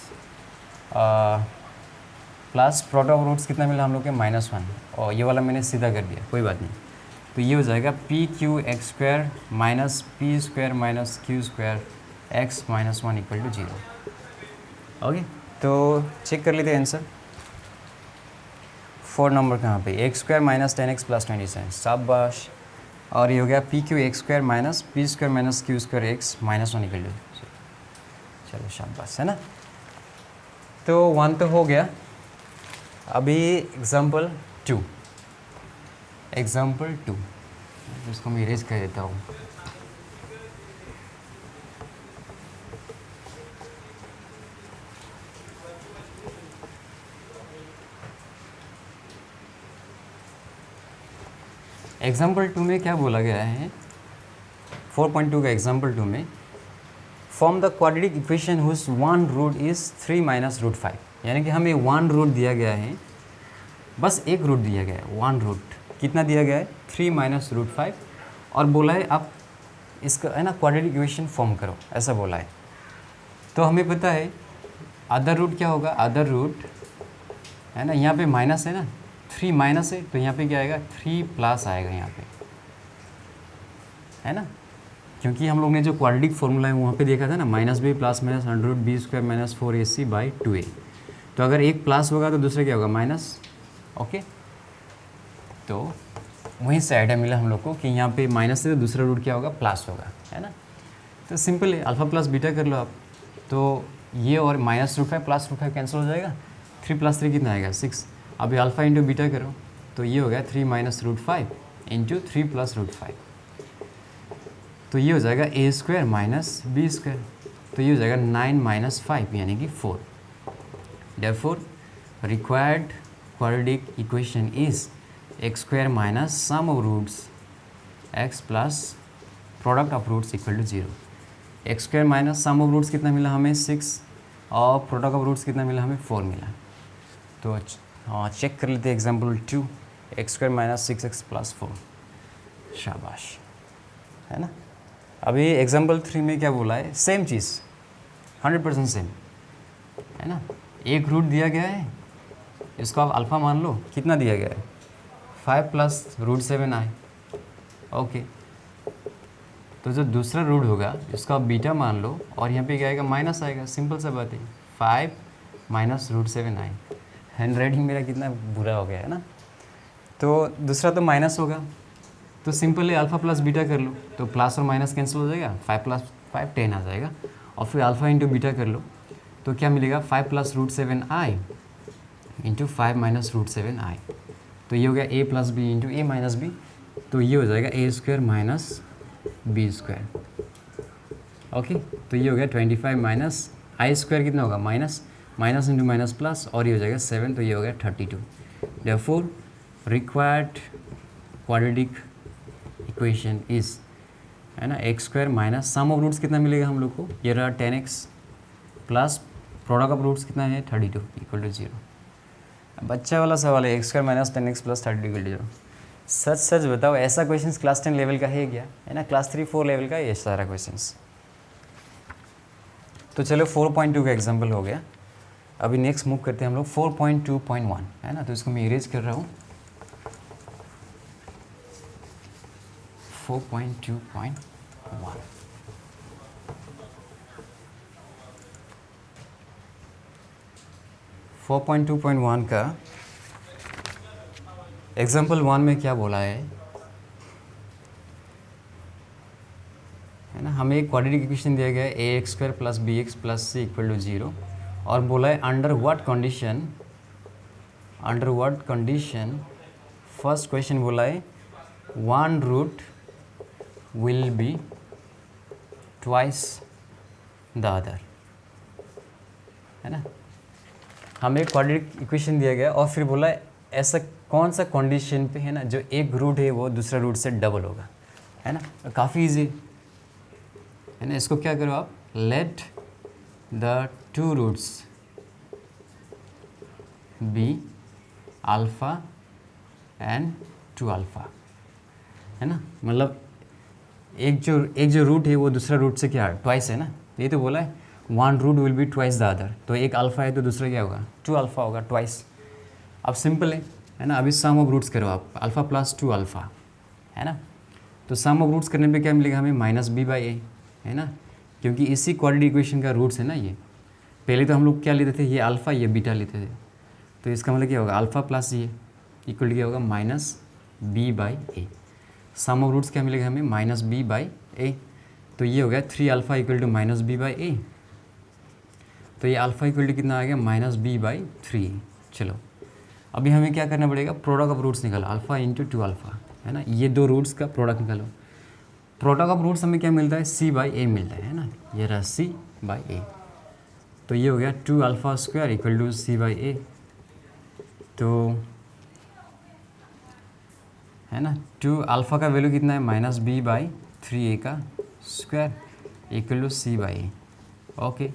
plus product of roots कितना मिला हम लोग के, -1, और ये वाला मैंने सीधा कर दिया, कोई बात नहीं। तो ये हो जाएगा pq x square minus p square minus q square x -1 equal to 0। Okay, तो चेक कर लेते हैं आंसर। 4 नंबर कहाँ पे, X square minus 10x plus 27, शाबाश। और ये हो गया pq x square minus p square minus q square x -1 equal to, चलो शाबाश, है ना। तो 1 तो हो गया। अभी एग्जाम्पल 2, इसको मैं इरेज कर देता हूँ। एग्जाम्पल 2 में क्या बोला गया है, 4.2 का एग्जाम्पल 2 में, form the quadratic equation whose 1 root is 3 minus √5, यानी कि हमें 1 रूट दिया गया है, बस एक रूट दिया गया है, 1 रूट कितना दिया गया है, 3 माइनस √5, और बोला है आप इसका, है ना, क्वाड्रेटिक इक्वेशन फॉर्म करो, ऐसा बोला है। तो हमें पता है अदर रूट क्या होगा, अदर रूट, है ना, यहाँ पे माइनस है ना, 3 माइनस है, तो यहाँ पे क्या आएगा, 3 प्लस आएगा यहाँ पे, है ना, क्योंकि हम लोग ने जो क्वाड्रेटिक फॉर्मूला है वहाँ पे देखा था ना, -b plus minus √b square minus 4ac/2a। तो अगर एक प्लस होगा तो दूसरा क्या होगा, माइनस। ओके, तो वहीं से आइडिया मिला हम लोग को कि यहाँ पे माइनस से दूसरा रूट क्या होगा, प्लस होगा, है ना। तो सिंपल है, अल्फ़ा प्लस बीटा कर लो आप, तो ये और -√5 +√5 कैंसिल हो जाएगा, 3 + 3 कितना आएगा 6। अभी अल्फ़ा इंटू बीटा करो तो ये हो गया 3 - √5 इंटू 3 + √5, तो ये हो जाएगा a² - b², तो ये हो जाएगा 9 - 5 यानी कि 4। Therefore required quadratic equation is x² minus sum of roots x plus product of roots equal to 0। x² minus sum of roots कितना मिला हमें 6 और प्रोडक्ट ऑफ रूट्स कितना मिला हमें 4 मिला। तो चेक कर लेते हैं एग्जाम्पल 2, x² - 6x + 4, शाबाश, है ना। अभी एग्जाम्पल 3 में क्या बोला है, सेम चीज़ 100% सेम, है ना। एक रूट दिया गया है, इसको आप अल्फ़ा मान लो, कितना दिया गया है 5 + √7i, ओके। तो जो दूसरा रूट होगा इसको आप बीटा मान लो और यहाँ पे क्या आएगा, माइनस आएगा, सिंपल सा बात है, 5 - √7i। हैंड राइटिंग मेरा कितना बुरा हो गया है ना। तो दूसरा तो माइनस होगा, तो सिंपल है अल्फ़ा प्लस बीटा कर लो, तो प्लस और माइनस कैंसिल हो जाएगा, 5 + 5 10 आ जाएगा, और फिर अल्फ़ा इंटू बीटा कर लो तो क्या मिलेगा 5 + √7i इंटू 5 - √7i, तो ये हो गया a + b into a - b, तो ये हो जाएगा a² - b², ओके। तो ये हो गया 25 - i² कितना होगा, माइनस इंटू माइनस प्लस, और ये हो जाएगा 7, तो ये हो गया 32। Therefore required quadratic equation is, है ना, x² minus sum of roots कितना मिलेगा हम लोग को, ये रहा 10x plus product of roots कितना है 32 इक्वल टू 0। बच्चा वाला सवाल है, x² - 10x + 32 इक्वल टू 0। सच सच बताओ, ऐसा क्वेश्चंस क्लास 10 लेवल का है क्या, है ना, क्लास 3-4 लेवल का ये सारा क्वेश्चंस। तो चलो 4.2 का एग्जाम्पल हो गया। अभी नेक्स्ट मूव करते हैं हम लोग 4.2.1, है ना। तो इसको मैं इरेज कर रहा हूँ, 4.2.1। 4.2.1 का एग्जाम्पल 1 में क्या बोला है ना, हमें एक क्वाड्रेटिक इक्वेशन दिया गया है ax² + bx + c = 0, और बोला है under what condition, first question बोला है 1 root will be twice the other, है ना। हमें एक क्वाड्रेटिक इक्वेशन दिया गया और फिर बोला है ऐसा कौन सा कंडीशन पे, है ना, जो एक रूट है वो दूसरा रूट से डबल होगा, है ना। काफ़ी इजी है ना। इसको क्या करो आप, let the 2 roots be alpha and 2 alpha, है ना। मतलब एक जो रूट है वो दूसरा रूट से क्या ट्वाइस है ना, तो ये तो बोला है 1 root will be twice the other, तो एक अल्फ़ा है तो दूसरा क्या होगा 2 अल्फ़ा होगा, ट्वाइस। अब सिंपल है ना। अभी सम ऑफ रूट्स करो आप, अल्फ़ा प्लस 2 अल्फ़ा, है ना। तो सम ऑफ रूट्स करने पे क्या मिलेगा हमें -b/a, है ना, क्योंकि इसी क्वाड्रेटिक इक्वेशन का रूट्स है ना ये। पहले तो हम लोग क्या लेते थे, ये अल्फ़ा ये बीटा लेते थे, तो इसका मतलब क्या होगा अल्फ़ा प्लस ये इक्वल क्या होगा -b/a। सम ऑफ रूट्स क्या मिलेगा हमें -b/a, तो ये हो गया 3 अल्फ़ा इक्वल टू -b/a, तो ये अल्फ़ा इक्वल टू कितना आ गया -b/3। चलो अभी हमें क्या करना पड़ेगा, प्रोडक्ट ऑफ रूट्स निकालो, अल्फ़ा इंटू 2 अल्फ़ा, है ना, ये दो रूट्स का प्रोडक्ट निकालो। प्रोडक्ट ऑफ रूट्स हमें क्या मिलता है c/a मिलता है ना, ये रहा c/a, तो ये हो गया 2 alpha square equal to c/a, तो है ना 2 अल्फ़ा का वैल्यू कितना है -b/3a का square equal to c/a, okay.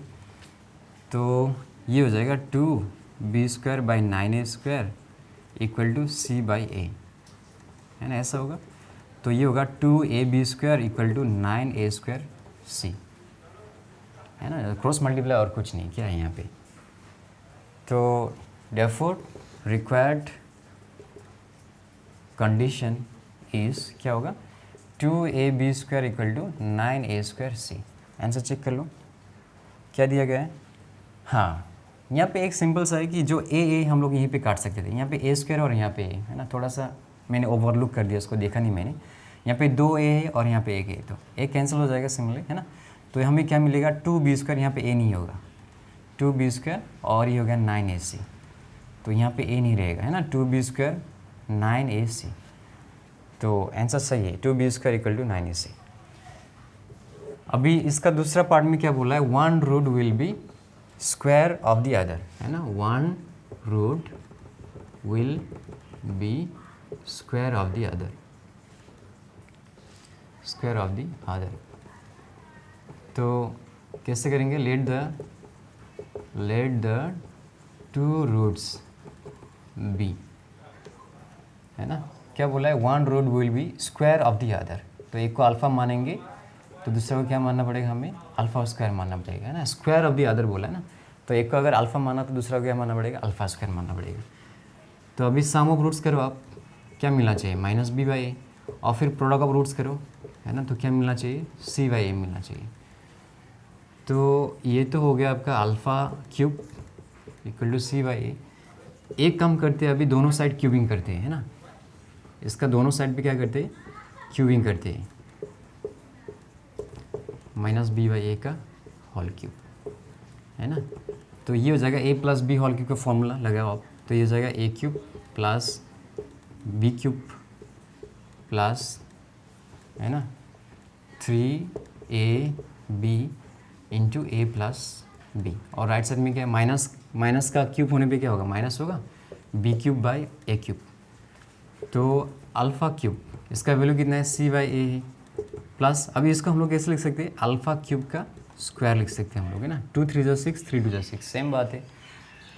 तो ये हो जाएगा 2b² / 9a² equal to c/a, है ना, ऐसा होगा। तो ये होगा 2ab² equal to 9a² c, है ना, क्रॉस मल्टीप्लाई और कुछ नहीं क्या है यहाँ पे। तो देयरफॉर रिक्वायर्ड कंडीशन इज़ क्या होगा 2ab² equal to 9a² c। Answer check कर लो क्या दिया गया है। हाँ, यहाँ पे एक सिंपल सा है कि जो ए हम लोग यहीं पे काट सकते थे, यहाँ पे a² और यहाँ पे a, है ना, थोड़ा सा मैंने ओवरलुक कर दिया, उसको देखा नहीं मैंने। यहाँ पे 2a है और यहाँ पे 1 है, तो a कैंसिल हो जाएगा सिमिलरली, है ना। तो हमें क्या मिलेगा 2b², यहाँ पे a नहीं होगा, 2b² और ये हो गया 9ac, तो यहाँ पे a नहीं रहेगा, है ना। 2b² 9ac, तो आंसर सही है, 2b² = 9ac। अभी इसका दूसरा पार्ट में क्या बोला है, 1 root will be square of the other, है ना। 1 root will be square of the other, square of the other. तो कैसे करेंगे, लेट द 2 रूट्स बी, है ना। क्या बोला है, 1 root will be square of the other, तो एक को अल्फ़ा मानेंगे तो दूसरे को क्या मानना पड़ेगा, हमें अल्फ़ा स्क्वायर मानना पड़ेगा, है ना। स्क्वायर ऑफ द अदर बोला है ना, तो एक को अगर अल्फ़ा माना तो दूसरा को क्या मानना पड़ेगा, अल्फ़ा स्क्वायर मानना पड़ेगा। तो अभी सम ऑफ रूट्स करो आप, क्या मिलना चाहिए, -b/a, और फिर प्रोडक्ट ऑफ रूट्स करो, है ना, तो क्या मिलना चाहिए, c/a मिलना चाहिए। तो ये तो हो गया आपका α³ = c/a। एक काम करते हैं, अभी दोनों साइड क्यूबिंग करते हैं, है ना। इसका दोनों साइड पे क्या करते हैं, क्यूबिंग करते हैं, -b/a का होल क्यूब, है ना। तो ये हो जाएगा a + b होल क्यूब का फॉर्मूला लगाओ आप, तो ये हो जाएगा a³ + b³ प्लस, है ना, 3ab × a + b, और राइट साइड में क्या है, माइनस का क्यूब होने पे क्या होगा, माइनस होगा, b³ / a³। तो α³, इसका वैल्यू कितना है, c/a है, प्लस अभी इसको हम लोग कैसे लिख सकते हैं, α³ का स्क्वायर लिख सकते हैं हम लोग, है ना। 2 3 = 6, 3 2 = 6, सेम बात है।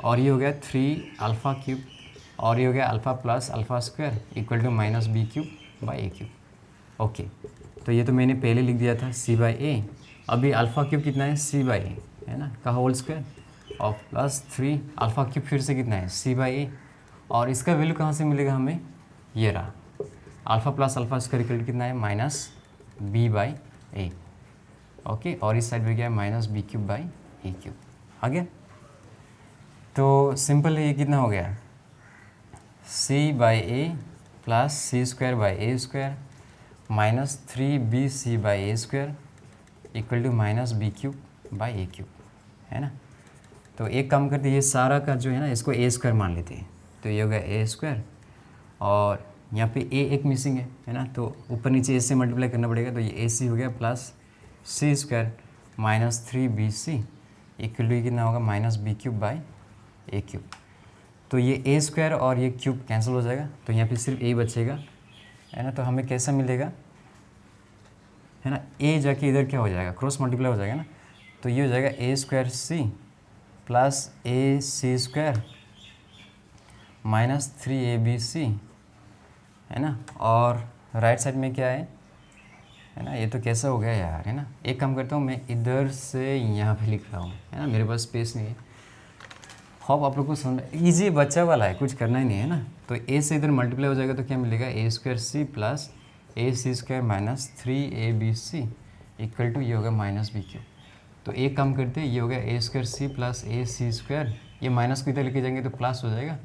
और ये हो गया 3α³ और ये हो गया α + α² = -b³ / a³। ओके, तो ये तो मैंने पहले लिख दिया था c/a। अभी α³ कितना है, c/a, है ना, का होल स्क्वायर, और प्लस 3 α³ फिर से कितना है, c/a, और इसका वैल्यू कहाँ से मिलेगा हमें, ये रहा, α + α² कितना है, -b/a। ओके, और इस साइड पे क्या है, -b³ / a³। आ गया। तो सिंपल है, ये कितना हो गया, c/a + c²/a² -3bc/a² = -b³/a³, है ना। तो एक काम करते हैं, ये सारा का जो है ना, इसको a² मान लेते हैं, तो ये हो गया a², और यहाँ पे a एक मिसिंग है ना, तो ऊपर नीचे a से मल्टीप्लाई करना पड़ेगा, तो ये ac हो गया प्लस c² -3bc = कितना होगा, -b³/a³। तो ये a² और ये क्यूब कैंसिल हो जाएगा, तो यहाँ पे सिर्फ a बचेगा, है ना। तो हमें कैसा मिलेगा, है ना, a जाके इधर क्या हो जाएगा, क्रॉस मल्टीप्लाई हो जाएगा ना, तो ये हो जाएगा a² + ac² -3abc, है ना। और राइट साइड में क्या है ना, ये तो कैसा हो गया यार, है ना। एक काम करता हूँ, मैं इधर से यहाँ पे लिख रहा हूँ, है ना, मेरे पास स्पेस नहीं है। होप आप लोग को समझ, ईजी बच्चा वाला है, कुछ करना ही नहीं है ना। तो a से इधर मल्टीप्लाई हो जाएगा, तो क्या मिलेगा, a² + ac² -3abc = ये होगा -b³। तो एक काम करते हैं, ये हो गया a² + ac², ये माइनस को इधर लेके जाएंगे तो प्लस हो जाएगा,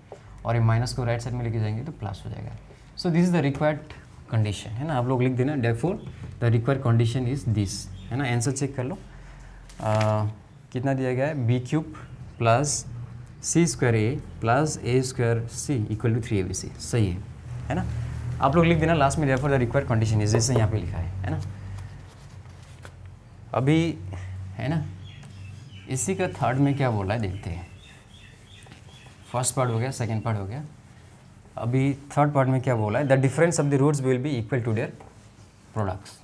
और ये माइनस को राइट साइड में लेके जाएंगे तो प्लस हो जाएगा। So this is the required condition, है ना। आप लोग लिख देना, therefore the required condition is this, है ना। आंसर चेक कर लो, कितना दिया गया है, b³ + c²a + a²c = 3abc, सही है ना। आप लोग लिख देना लास्ट में, therefore the required condition is, जैसे यहाँ पे लिखा है ना। अभी, है ना, इसी का थर्ड में क्या बोला है देखते हैं। फर्स्ट पार्ट हो गया, सेकंड पार्ट हो गया, अभी थर्ड पार्ट में क्या बोला है, the difference of the roots will be equal to their products,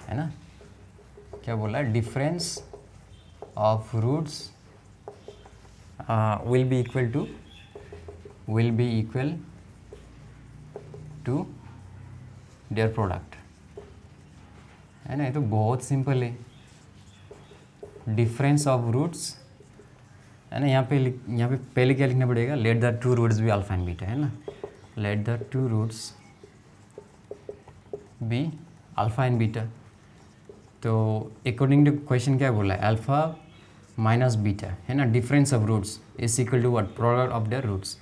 है ना। क्या बोला है, difference of roots will be equal to their product, है ना। ये तो बहुत सिंपल है, डिफरेंस ऑफ रूट्स, है ना। यहाँ पे पहले क्या लिखना पड़ेगा, let the 2 roots be alpha and beta, है ना। Let the 2 roots be alpha and beta. तो अकॉर्डिंग टू क्वेश्चन क्या बोला है, अल्फा माइनस बीटा, है ना, difference of roots is equal to what, product of their roots.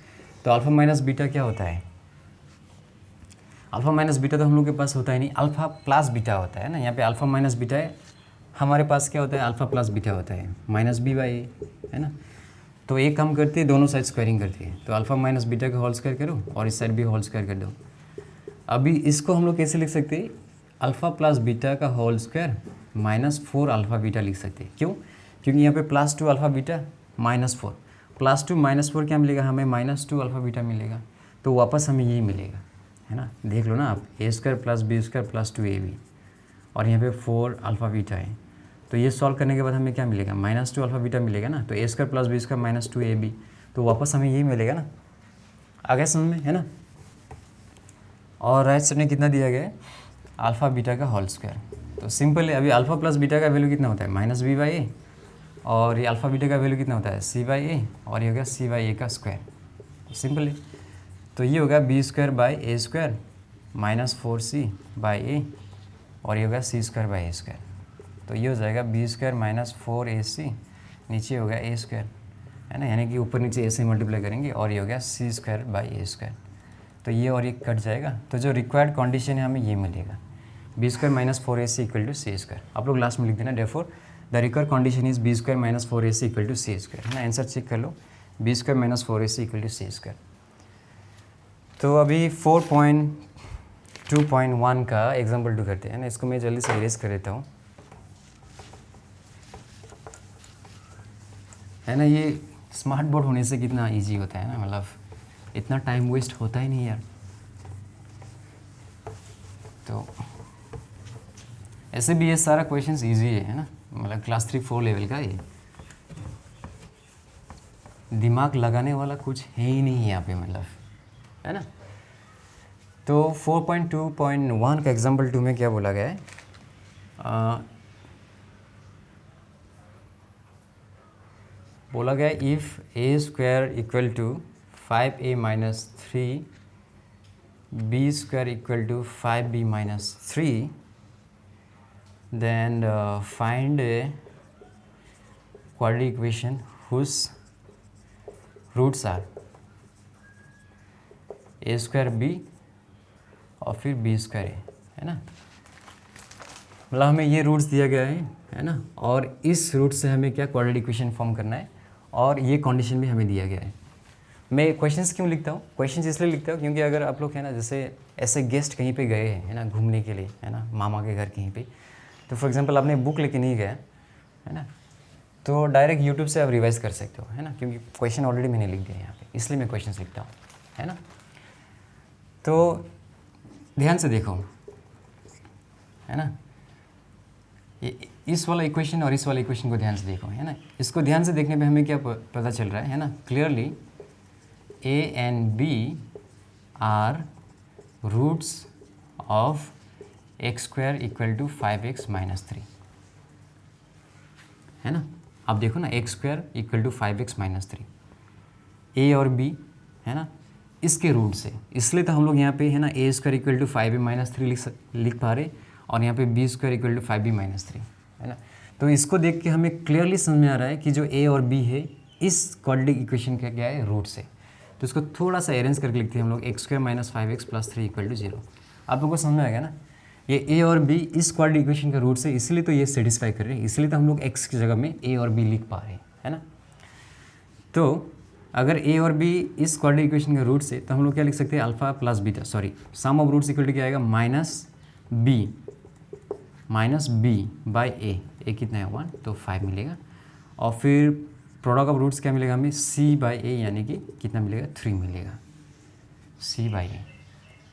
तो alpha minus beta क्या होता है, अल्फ़ा माइनस बीटा तो हम लोग के पास होता है नहीं, अल्फ़ा प्लस बीटा होता है ना। यहाँ पे अल्फ़ा माइनस बीटा है, हमारे पास क्या होता है, अल्फ़ा प्लस बीटा होता है, माइनस बी बाई ए, है ना। तो एक काम करती है, दोनों साइड स्क्वायरिंग करती है, तो अल्फ़ा माइनस बीटा का होल स्क्वायर करो और इस साइड भी होल स्क्वायर कर दो। अभी इसको हम लोग कैसे लिख सकते हैं, अल्फ़ा प्लस बीटा का whole square minus 4 alpha beta लिख सकते हैं। क्यों? क्योंकि यहाँ पे +2 अल्फ़ा बीटा -4, +2 -4 क्या मिलेगा हमें, -2 अल्फ़ा बीटा मिलेगा। तो वापस हमें यही मिलेगा, है ना। देख लो ना आप, a² + b² + 2ab और यहाँ पे 4 अल्फ़ा बीटा है। तो ये सॉल्व करने के बाद हमें क्या मिलेगा, -2 अल्फ़ा बीटा मिलेगा ना। तो a² + b² - 2ab, तो वापस हमें यही मिलेगा ना। आ गया समझ में, है ना। और राइट साइड में कितना दिया गया है, अल्फ़ा बीटा का होल स्क्वायर। तो सिंपल है, अभी अल्फ़ा प्लस बीटा का वैल्यू कितना होता है, -b/a, और ये अल्फ़ा बीटा का वैल्यू कितना होता है, c/a, और ये हो गया c/a का स्क्वायर। तो सिंपल है, तो ये होगा b² / a² -4c/a, और ये होगा c² / a²। तो ये हो जाएगा b² - 4ac, नीचे हो गया a², है ना, यानी कि ऊपर नीचे a से मल्टीप्लाई करेंगे, और ये हो गया c² / a²। तो ये और ये कट जाएगा, तो जो रिक्वायर्ड कंडीशन है हमें ये मिलेगा, b² - 4ac = c²। आप लोग लास्ट में लिख देना, therefore the required condition is b² - 4ac = c², है ना। आंसर चेक कर लो, b² - 4ac = c²। तो अभी 4.2.1 का एग्जाम्पल 2 करते हैं ना। इसको मैं जल्दी से इरेज कर देता हूँ, है ना। ये स्मार्ट बोर्ड होने से कितना इजी होता है ना, मतलब इतना टाइम वेस्ट होता ही नहीं यार। तो ऐसे भी ये सारा क्वेश्चंस इजी है ना, मतलब क्लास 3-4 लेवल का ये दिमाग लगाने वाला कुछ है ही नहीं यहाँ पे, मतलब, है ना। तो 4.2.1 का एग्जाम्पल 2 में क्या बोला गया है, बोला गया if a² = 5a - 3, b² = 5b - 3, then find a quadratic equation whose roots are a² b और फिर b² a, है ना। मतलब हमें ये रूट्स दिया गया है ना, और इस रूट से हमें क्या क्वाड्रेटिक इक्वेशन फॉर्म करना है, और ये कंडीशन भी हमें दिया गया है। मैं क्वेश्चंस क्यों लिखता हूँ, क्वेश्चंस इसलिए लिखता हूँ क्योंकि अगर आप लोग है ना, जैसे ऐसे गेस्ट कहीं पे गए हैं, है ना, घूमने के लिए, है ना, मामा के घर कहीं पे, तो फॉर एग्जांपल आपने बुक लेके नहीं गया, है ना, तो डायरेक्ट यूट्यूब से आप रिवाइज कर सकते हो, है ना, क्योंकि क्वेश्चन ऑलरेडी मैंने लिख दिया है यहाँ पे, इसलिए मैं क्वेश्चन लिखता हूँ, है ना। तो ध्यान से देखो, है ना, ये इस वाला इक्वेशन और इस वाला इक्वेशन को ध्यान से देखो, है ना। इसको ध्यान से देखने पे हमें क्या पता चल रहा है ना, clearly a and b are roots of x² = 5x - 3, है ना। आप देखो ना, x² = 5x - 3, a और b, है ना, इसके रूट से, इसलिए तो हम लोग यहाँ पे है ना a² = 5a - 3 लिख पा रहे, और यहाँ पे b² = 5b - 3, है ना। तो इसको देख के हमें क्लियरली समझ में आ रहा है कि जो a और b है इस क्वाड्रेटिक इक्वेशन का क्या है, रूट से। तो इसको थोड़ा सा अरेंज करके लिखते हैं हम लोग, x² - 5x + 3 = 0। आप लोगों को समझ में आएगा ना, ये a और b इस क्वाड्रेटिक इक्वेशन का रूट से, इसलिए तो ये सेटिस्फाई कर रहे हैं, इसलिए तो हम लोग x की जगह में a और b लिख पा रहे हैं, है ना। तो अगर a और b इस क्वाड्रेटिक इक्वेशन के रूट से, तो हम लोग क्या लिख सकते हैं, alpha plus beta, sorry, sum of roots equal to क्या आएगा, -b/a, a कितना है 1, तो 5 मिलेगा, और फिर प्रोडक्ट ऑफ रूट्स क्या मिलेगा हमें, c/a, यानी कि कितना मिलेगा, 3 मिलेगा, c/a।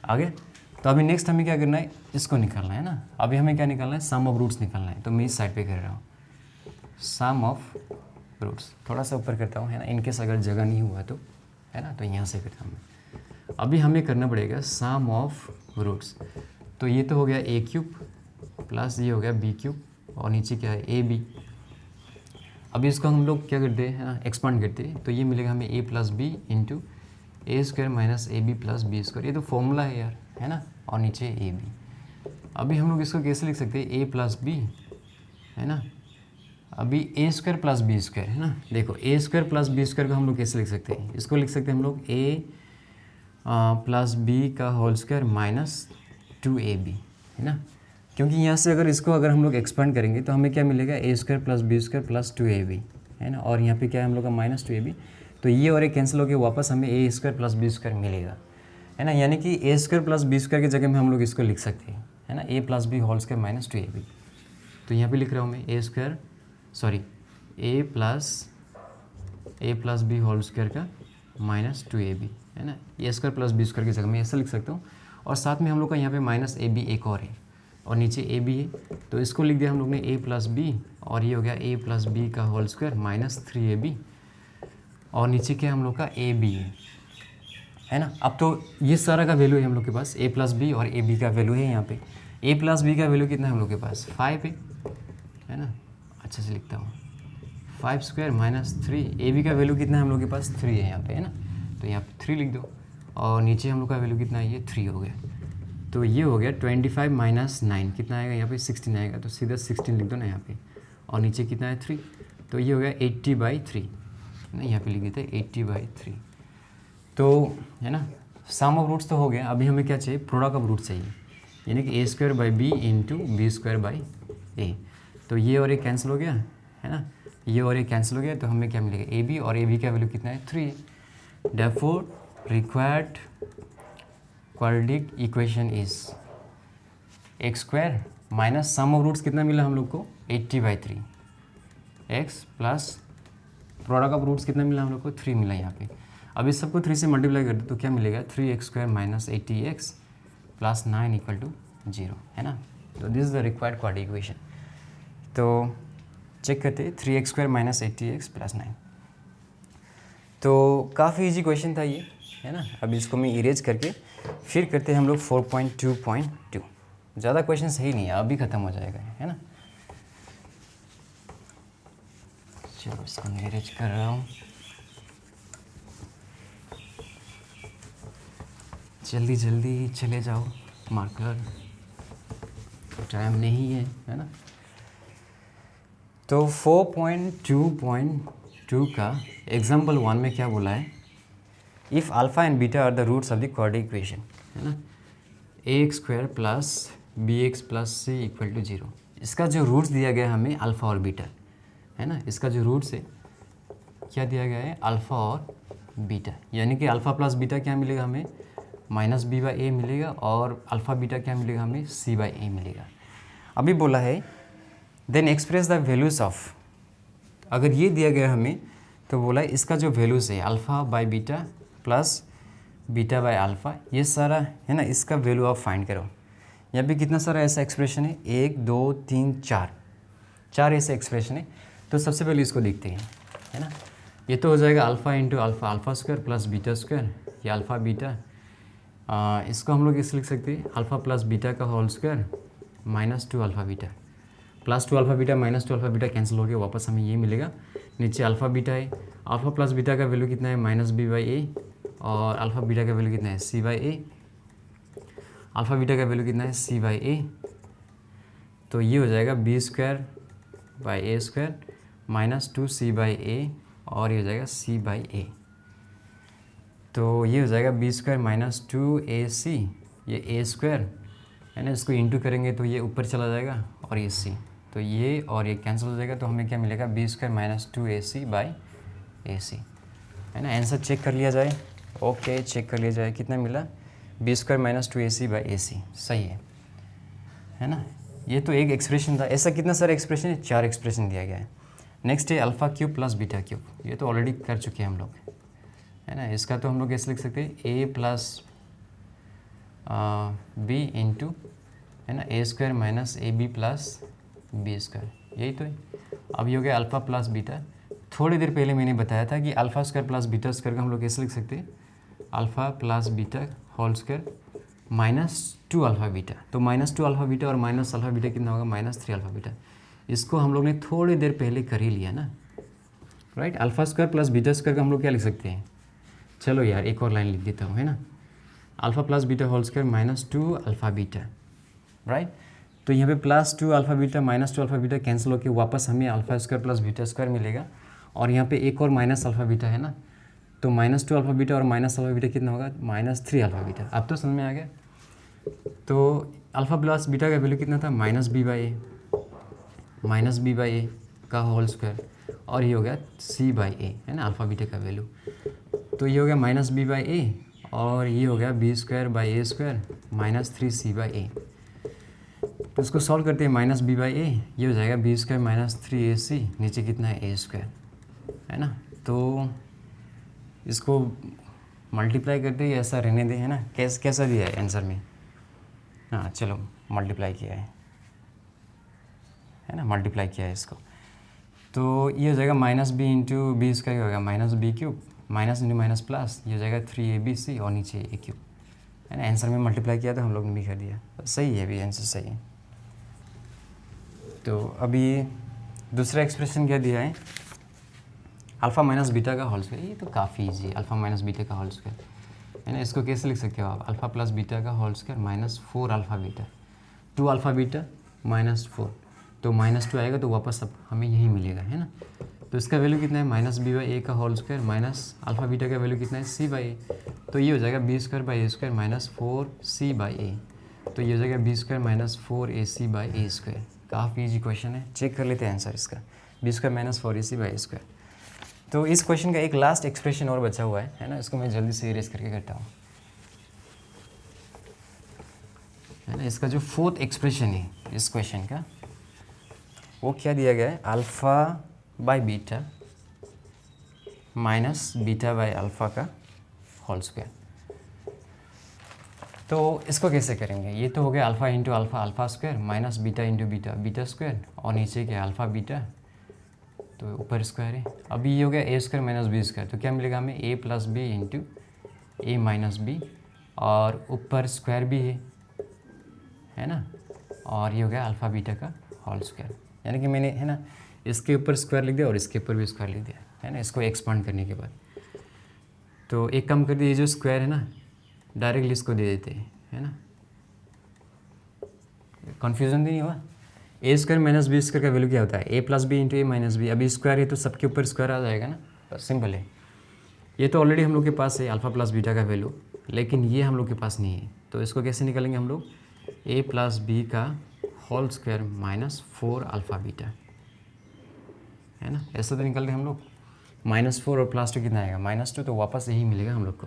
आगे तो अभी नेक्स्ट हमें क्या करना है, इसको निकालना है ना। अभी हमें क्या निकालना है, सम ऑफ रूट्स निकालना है, तो मैं इस साइड पे कर रहा हूँ, सम ऑफ रूट्स थोड़ा सा ऊपर करता हूँ, है ना, इनकेस अगर जगह नहीं हुआ तो, है ना, तो यहाँ से करता हूँ। अभी हमें करना पड़ेगा सम ऑफ रूट्स, तो ये तो हो गया a³ प्लस ये हो गया b³ और नीचे क्या है ab। अभी इसको हम लोग क्या करते हैं, है ना, एक्सपांड करते हैं, तो ये मिलेगा हमें a + b × a² - ab + b², ये तो फॉर्मूला है यार, है ना, और नीचे ab। अभी हम लोग इसको कैसे लिख सकते हैं, a + b, है ना, अभी a² + b², है ना। देखो a² + b² को हम लोग कैसे लिख सकते हैं, इसको लिख सकते हैं हम लोग a प्लस बी का होल स्क्वायर माइनस 2ab, है ना। क्योंकि यहाँ से अगर हम लोग एक्सपेंड करेंगे तो हमें क्या मिलेगा, A square plus B square plus 2ab, है ना। और यहाँ पे क्या है हम लोग का माइनस 2ab, तो ये और ये कैंसिल होकर वापस हमें ए स्क्वायर प्लस बी स्क्वायर मिलेगा, है ना। यानी कि ए स्क्वायर प्लस बी स्क्वायर की जगह में हम लोग इसको लिख सकते हैं, है ना, A plus B whole square minus 2ab। तो यहाँ पे लिख रहा हूँ मैं A plus B whole square का माइनस 2ab, है ना। A square plus B square की जगह मैं ऐसा लिख सकता हूँ। और साथ में हम लोग का यहाँ पे माइनस ab एक और है और नीचे ab है, तो इसको लिख दिया हम लोग ने a प्लस बी, और ये हो गया a प्लस बी का होल स्क्वायर माइनस 3ab, और नीचे क्या हम लोग का ab है ना। अब तो ये सारा का वैल्यू है हम लोग के पास, a प्लस बी और ab का वैल्यू है यहाँ पे। a प्लस बी का वैल्यू कितना है हम लोग के पास, 5 है ना। अच्छे से लिखता हूँ, 5 स्क्वायर माइनस 3, ab का वैल्यू कितना है हम लोग के पास, 3 है यहाँ पे, है ना। तो यहाँ पे 3 लिख दो, और नीचे हम लोग का वैल्यू कितना है, ये 3 हो गया। तो ये हो गया 25 माइनस 9 कितना आएगा यहाँ पे, 16 आएगा। तो सीधा 16 लिख दो ना यहाँ पे, और नीचे कितना है 3, तो ये हो गया 80/3, ना यहाँ पे लिख देते हैं 80/3। तो है ना, सम ऑफ रूट्स तो हो गया। अभी हमें क्या चाहिए, प्रोडक्ट ऑफ रूट चाहिए, यानी कि a square by B into B square by A. तो ये और ये कैंसिल हो गया, है ना, ये और ये कैंसिल हो गया। तो हमें क्या मिलेगा, ए बी, और ए बी का वैल्यू कितना है, 3। Therefore required quadratic equation is x square minus sum of roots कितना मिला हम लोग को, 80/3 X plus product of roots कितना मिला हम लोग को, 3 मिला यहाँ पे। अब इस सबको 3 से मल्टीप्लाई कर दो तो क्या मिलेगा, 3x square minus 80x plus 9 equal to 0, है ना। तो this is the required quadratic equation. तो चेक करते 3x square minus 80x plus 9। तो काफ़ी इजी क्वेश्चन था ये, है ना। अब इसको मैं इरेज करके फिर करते हैं हम लोग 4.2.2। ज़्यादा क्वेश्चन सही नहीं है, अभी ख़त्म हो जाएगा, है ना। चलो इसको मैं इरेज कर रहा हूँ, जल्दी जल्दी चले जाओ, मार्कर टाइम नहीं है ना। तो 4.2.2 का एग्जाम्पल 1 में क्या बोला है, if alpha and beta are the roots of the quadratic equation, है ना, ax square plus bx plus c equal to 0। इसका जो रूट्स दिया गया है हमें अल्फ़ा और बीटा, है ना। इसका जो रूट्स है क्या दिया गया है, अल्फ़ा और बीटा, यानी कि अल्फ़ा प्लस बीटा क्या मिलेगा हमें, माइनस b बाई ए मिलेगा, और अल्फ़ा बीटा क्या मिलेगा हमें, c बाई ए मिलेगा। अभी बोला है then express the values of, अगर ये दिया गया हमें तो बोला है इसका जो वैल्यूज़ है alpha by beta plus beta by alpha, ये सारा है ना, इसका वैल्यू आप फाइंड करो। यहाँ पे कितना सारा ऐसा एक्सप्रेशन है, 1 2 3 4 ऐसे एक्सप्रेशन है। तो सबसे पहले इसको देखते हैं, है ना। ये तो हो जाएगा alpha into alpha, alpha square plus beta square, या अल्फ़ा बीटा, इसको हम लोग इसे लिख सकते हैं अल्फ़ा प्लस बीटा का whole square minus 2 alpha beta, plus 2 alpha beta minus 2 alpha beta cancel हो गया, वापस हमें ये मिलेगा। नीचे अल्फ़ा बीटा है, अल्फ़ा प्लस बीटा का वैल्यू कितना है, माइनस b बाई ए, और अल्फ़ा बीटा का वैल्यू कितना है, c by A, alpha beta का वैल्यू कितना है, c बाई ए। तो ये हो जाएगा b square by A square minus 2c by A, और ये हो जाएगा c बाई ए। तो ये हो जाएगा b स्क्वायर माइनस 2ac, ये a स्क्वायर है ना, इसको इंटू करेंगे तो ये ऊपर चला जाएगा, और ये c, तो ये और ये कैंसिल हो जाएगा। तो हमें क्या मिलेगा, b square minus 2ac by ac, है ना। आंसर चेक कर लिया जाए, ओके चेक कर लिया जाए, कितना मिला, b square minus 2ac by ac, सही है ना। ये तो एक एक्सप्रेशन था, ऐसा कितना सारा एक्सप्रेशन है, 4 एक्सप्रेशन दिया गया है। नेक्स्ट है alpha cube plus beta cube, ये तो ऑलरेडी कर चुके हैं हम लोग, है ना। इसका तो हम लोग ऐसे लिख सकते हैं a प्लस बी इंटू, है ना, A square minus A B plus B square, यही तो है। अब ये हो गया अल्फ़ा प्लस बीटा। थोड़ी देर पहले मैंने बताया था कि alpha square plus beta square का हम लोग कैसे लिख सकते हैं, alpha plus beta whole square minus 2 alpha beta. तो माइनस 2 अल्फ़ा बीटा और माइनस अल्फ़ा बीटा कितना होगा, माइनस 3 अल्फ़ा बीटा। इसको हम लोग ने थोड़ी देर पहले कर ही लिया ना, right. Alpha square plus beta square का हम लोग क्या लिख सकते हैं, चलो यार एक और लाइन लिख देता हूँ, है ना, alpha plus beta whole square minus 2 alpha beta, right. तो यहाँ पे plus 2 alpha beta minus 2 alpha beta cancel होकर वापस हमें alpha square plus beta square मिलेगा, और यहाँ पे एक और माइनस अल्फ़ा बीटा है ना, तो -2 अल्फ़ा बीटा और माइनस अल्फ़ा बीटा कितना होगा, -3 अल्फ़ा बीटा। अब तो समझ में आ गया। तो अल्फ़ा प्लस बीटा का वैल्यू कितना था, -b/a का होल स्क्वायर, और ये हो गया c/a, है ना, अल्फ़ा बीटा का वैल्यू। तो ये हो गया -b/a और ये हो गया b²/a² -3c/a। तो उसको सॉल्व करते हैं, -b/a ये हो जाएगा b² -3ac, नीचे कितना है a², है ना। तो इसको मल्टीप्लाई करते ही ऐसा रहने दें, है ना। कैसा दिया है आंसर में, हाँ चलो मल्टीप्लाई किया है ना, मल्टीप्लाई किया है इसको। तो ये हो जाएगा -b इंटू b² होगा -b³ minus into minus plus, ये हो जाएगा 3abc और नीचे a³, है ना। आंसर में मल्टीप्लाई किया था हम लोग ने, भी कर दिया, सही है, अभी आंसर सही है। तो अभी दूसरा एक्सप्रेशन क्या दिया है, अल्फ़ा माइनस बीटा का होल स्क्वायर। ये तो काफ़ी ईजी है, अल्फ़ा माइनस बीटा का होल स्क्वायर, है ना। इसको कैसे लिख सकते हो आप, अल्फ़ा प्लस बीटा का whole square -4 alpha beta, 2 alpha beta -4, तो -2 आएगा तो वापस अब हमें यही मिलेगा, है ना। तो इसका वैल्यू कितना है, -b/a का whole square minus alpha beta का वैल्यू कितना है, c/a। तो ये हो जाएगा b²/a² -4c/a। तो ये हो जाएगा b² -4ac/a²। काफ़ी ईजी क्वेश्चन है, चेक कर लेते हैं आंसर इसका, b² -4ac/a²। तो इस क्वेश्चन का एक लास्ट एक्सप्रेशन और बचा हुआ है ना, इसको मैं जल्दी से इरेज करके करता हूँ, है ना। इसका जो फोर्थ एक्सप्रेशन है इस क्वेश्चन का, वो क्या दिया गया है, alpha by beta minus beta by alpha का होल स्क्वायर। तो इसको कैसे करेंगे, ये तो हो गया alpha into alpha alpha square minus beta into beta beta square, और नीचे क्या अल्फ़ा बीटा, तो ऊपर स्क्वायर है। अभी ये हो गया a² माइनस b², तो क्या मिलेगा हमें, a plus B into a minus B, और ऊपर स्क्वायर भी है ना, और ये हो गया अल्फ़ा बीटा का होल स्क्वायर। यानी कि मैंने, है ना, इसके ऊपर स्क्वायर लिख दिया और इसके ऊपर भी स्क्वायर लिख दिया, है ना, इसको एक्सपांड करने के बाद। तो एक काम कर दिए, ये जो स्क्वायर है ना, डायरेक्टली इसको दे देते हैं, है ना, कन्फ्यूज़न नहीं हुआ। a² माइनस b² का वैल्यू क्या होता है, a plus B into a minus B. अभी स्क्वायर है तो सबके ऊपर स्क्वायर आ जाएगा ना, बस सिंपल है। ये तो ऑलरेडी हम लोग के पास है अल्फ़ा प्लस बीटा का वैल्यू, लेकिन ये हम लोग के पास नहीं है, तो इसको कैसे निकालेंगे हम लोग, a प्लस बी का होल स्क्वायर -4 अल्फ़ा बीटा, है ना, ऐसा तो निकल रहे हम लोग। -4 और +2 कितना आएगा, -2, तो वापस यही मिलेगा हम लोग को।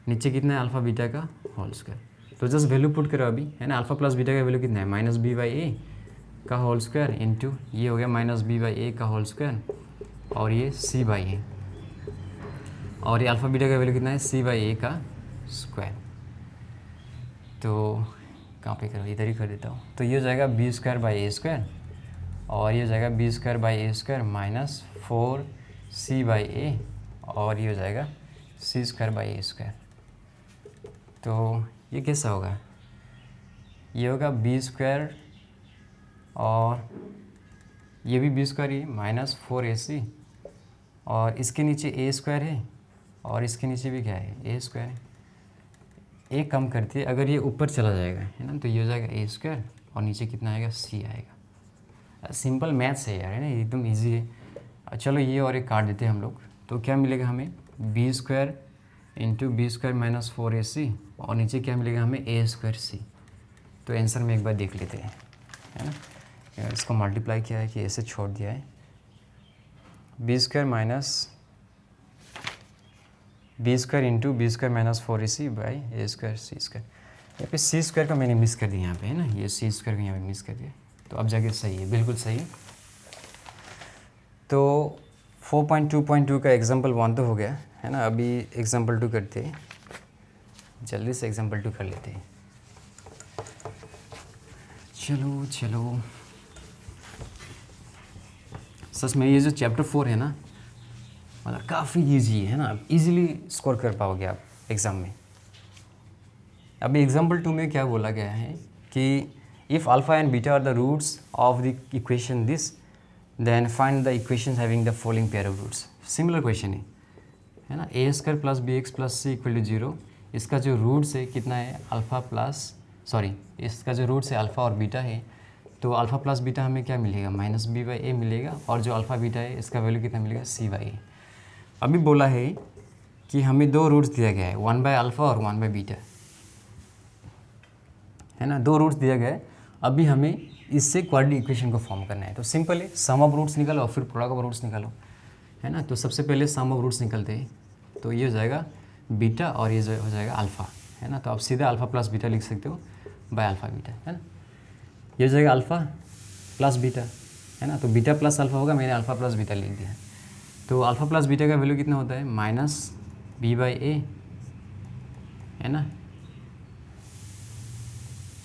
नीचे कितना है, अल्फ़ा बीटा का होल स्क्वायर, तो जस्ट वैल्यू पुट करो अभी, है ना। अल्फ़ा प्लस बीटा का वैल्यू कितना है, -b/a का होल स्क्वायर इंटू ये हो गया -b/a का होल स्क्वायर, और ये c/a, और ये अल्फ़ा बीटा का वैल्यू कितना है, c/a का स्क्वायर। तो कहाँ पे करो, इधर ही कर देता हूँ। तो ये हो जाएगा b²/a², और ये हो जाएगा b²/a² -4c/a, और ये हो जाएगा c²/a²। तो ये कैसा होगा, ये होगा b² और ये भी b² ही -4ac, और इसके नीचे a² है, और इसके नीचे भी क्या है, a² है। एक कम करती है, अगर ये ऊपर चला जाएगा, है ना, तो ये हो जाएगा a² और नीचे कितना आएगा, c आएगा। सिंपल मैथ्स है यार, है ना, एकदम इजी है। चलो ये और एक काट देते हैं हम लोग, तो क्या मिलेगा हमें, b² इंटू b² -4ac, और नीचे क्या मिलेगा हमें, a²c। तो आंसर में एक बार देख लेते हैं, है ना। इसको मल्टीप्लाई किया है कि ऐसे छोड़ दिया है, b² into b² -4ac by a² c²। यहाँ पे c² को मैंने मिस कर दिया यहाँ पे, है ना, ये c² को यहाँ पे मिस कर दिया, तो अब जाके सही है, बिल्कुल सही है। तो 4.2.2 का एग्जाम्पल 1 तो हो गया, है ना। अभी एग्जाम्पल 2 करते हैं, जल्दी से एग्जाम्पल 2 कर लेते हैं। चलो सच में ये जो चैप्टर 4 है ना, मतलब काफ़ी इजी है ना, इजीली स्कोर कर पाओगे आप एग्ज़ाम में। अभी एग्जाम्पल 2 में क्या बोला गया है कि if alpha and beta are the roots of the equation this, then find the equations having the following pair of roots. Similar question है ना, a² plus bx plus c equal to 0। इसका जो रूट्स है कितना है, इसका जो roots है अल्फ़ा और बीटा है, तो अल्फ़ा प्लस बीटा हमें क्या मिलेगा, -b/a मिलेगा, और जो अल्फ़ा बीटा है इसका वैल्यू कितना मिलेगा, c/a। अभी बोला है कि हमें दो रूट्स दिया गया है, 1/α और 1/β, है ना, दो रूट्स दिया गया है। अभी हमें इससे क्वाड्रेटिक इक्वेशन को फॉर्म करना है। तो सिंपल है, सम ऑफ रूट्स निकालो और फिर प्रोडक्ट ऑफ रूट्स निकालो, है ना। तो सबसे पहले सम ऑफ रूट्स निकलते हैं, तो ये हो जाएगा बीटा और ये हो जाएगा अल्फ़ा, है ना। तो आप सीधा अल्फ़ा प्लस बीटा लिख सकते हो बाय अल्फ़ा बीटा, है ना। ये हो जाएगा अल्फ़ा प्लस बीटा, है ना। तो बीटा प्लस अल्फ़ा होगा, मैंने अल्फ़ा प्लस बीटा लिख दिया। तो अल्फ़ा प्लस बीटा का वैल्यू कितना होता है, -b/a, है ना।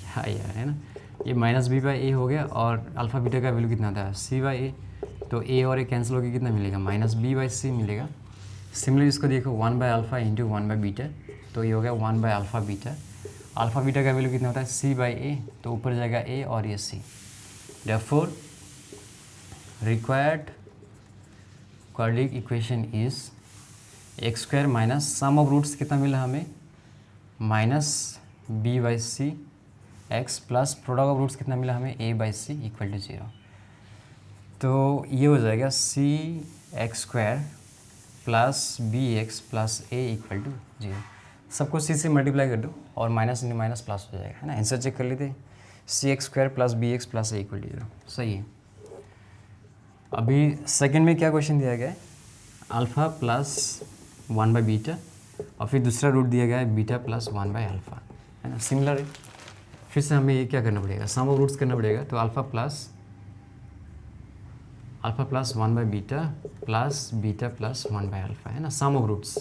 हाँ यार, है ना, ये -b/a हो गया। और अल्फ़ा बीटा का वैल्यू कितना होता है, c/a। तो a और a कैंसिल होकर कितना मिलेगा, -b/c मिलेगा। सिमिलरली इसको देखो 1/α इंटू 1/β, तो ये हो गया 1/α-β। अल्फ़ा बीटा का वैल्यू कितना होता है, c/a, तो ऊपर जाएगा a और ये c। Therefore required quadratic equation is x² minus sum of roots कितना मिला हमें, -b/c x plus product of roots कितना मिला हमें, a/c इक्वल टू 0। तो ये हो जाएगा cx² plus bx plus a equal to 0। सबको c से मल्टीप्लाई कर दो और माइनस इंटू माइनस प्लस हो जाएगा, है ना। आंसर चेक कर लेते हैं, cx² plus bx plus a equal to 0, सही है। अभी सेकंड में क्या क्वेश्चन दिया गया है, अल्फ़ा प्लस 1/β और फिर दूसरा रूट दिया गया है बीटा प्लस 1/α, है ना। सिमिलर है, फिर से हमें ये क्या करना पड़ेगा, सम ऑफ रूट्स करना पड़ेगा। तो alpha plus 1/β plus beta plus 1/α, है ना, सम ऑफ रूट्स।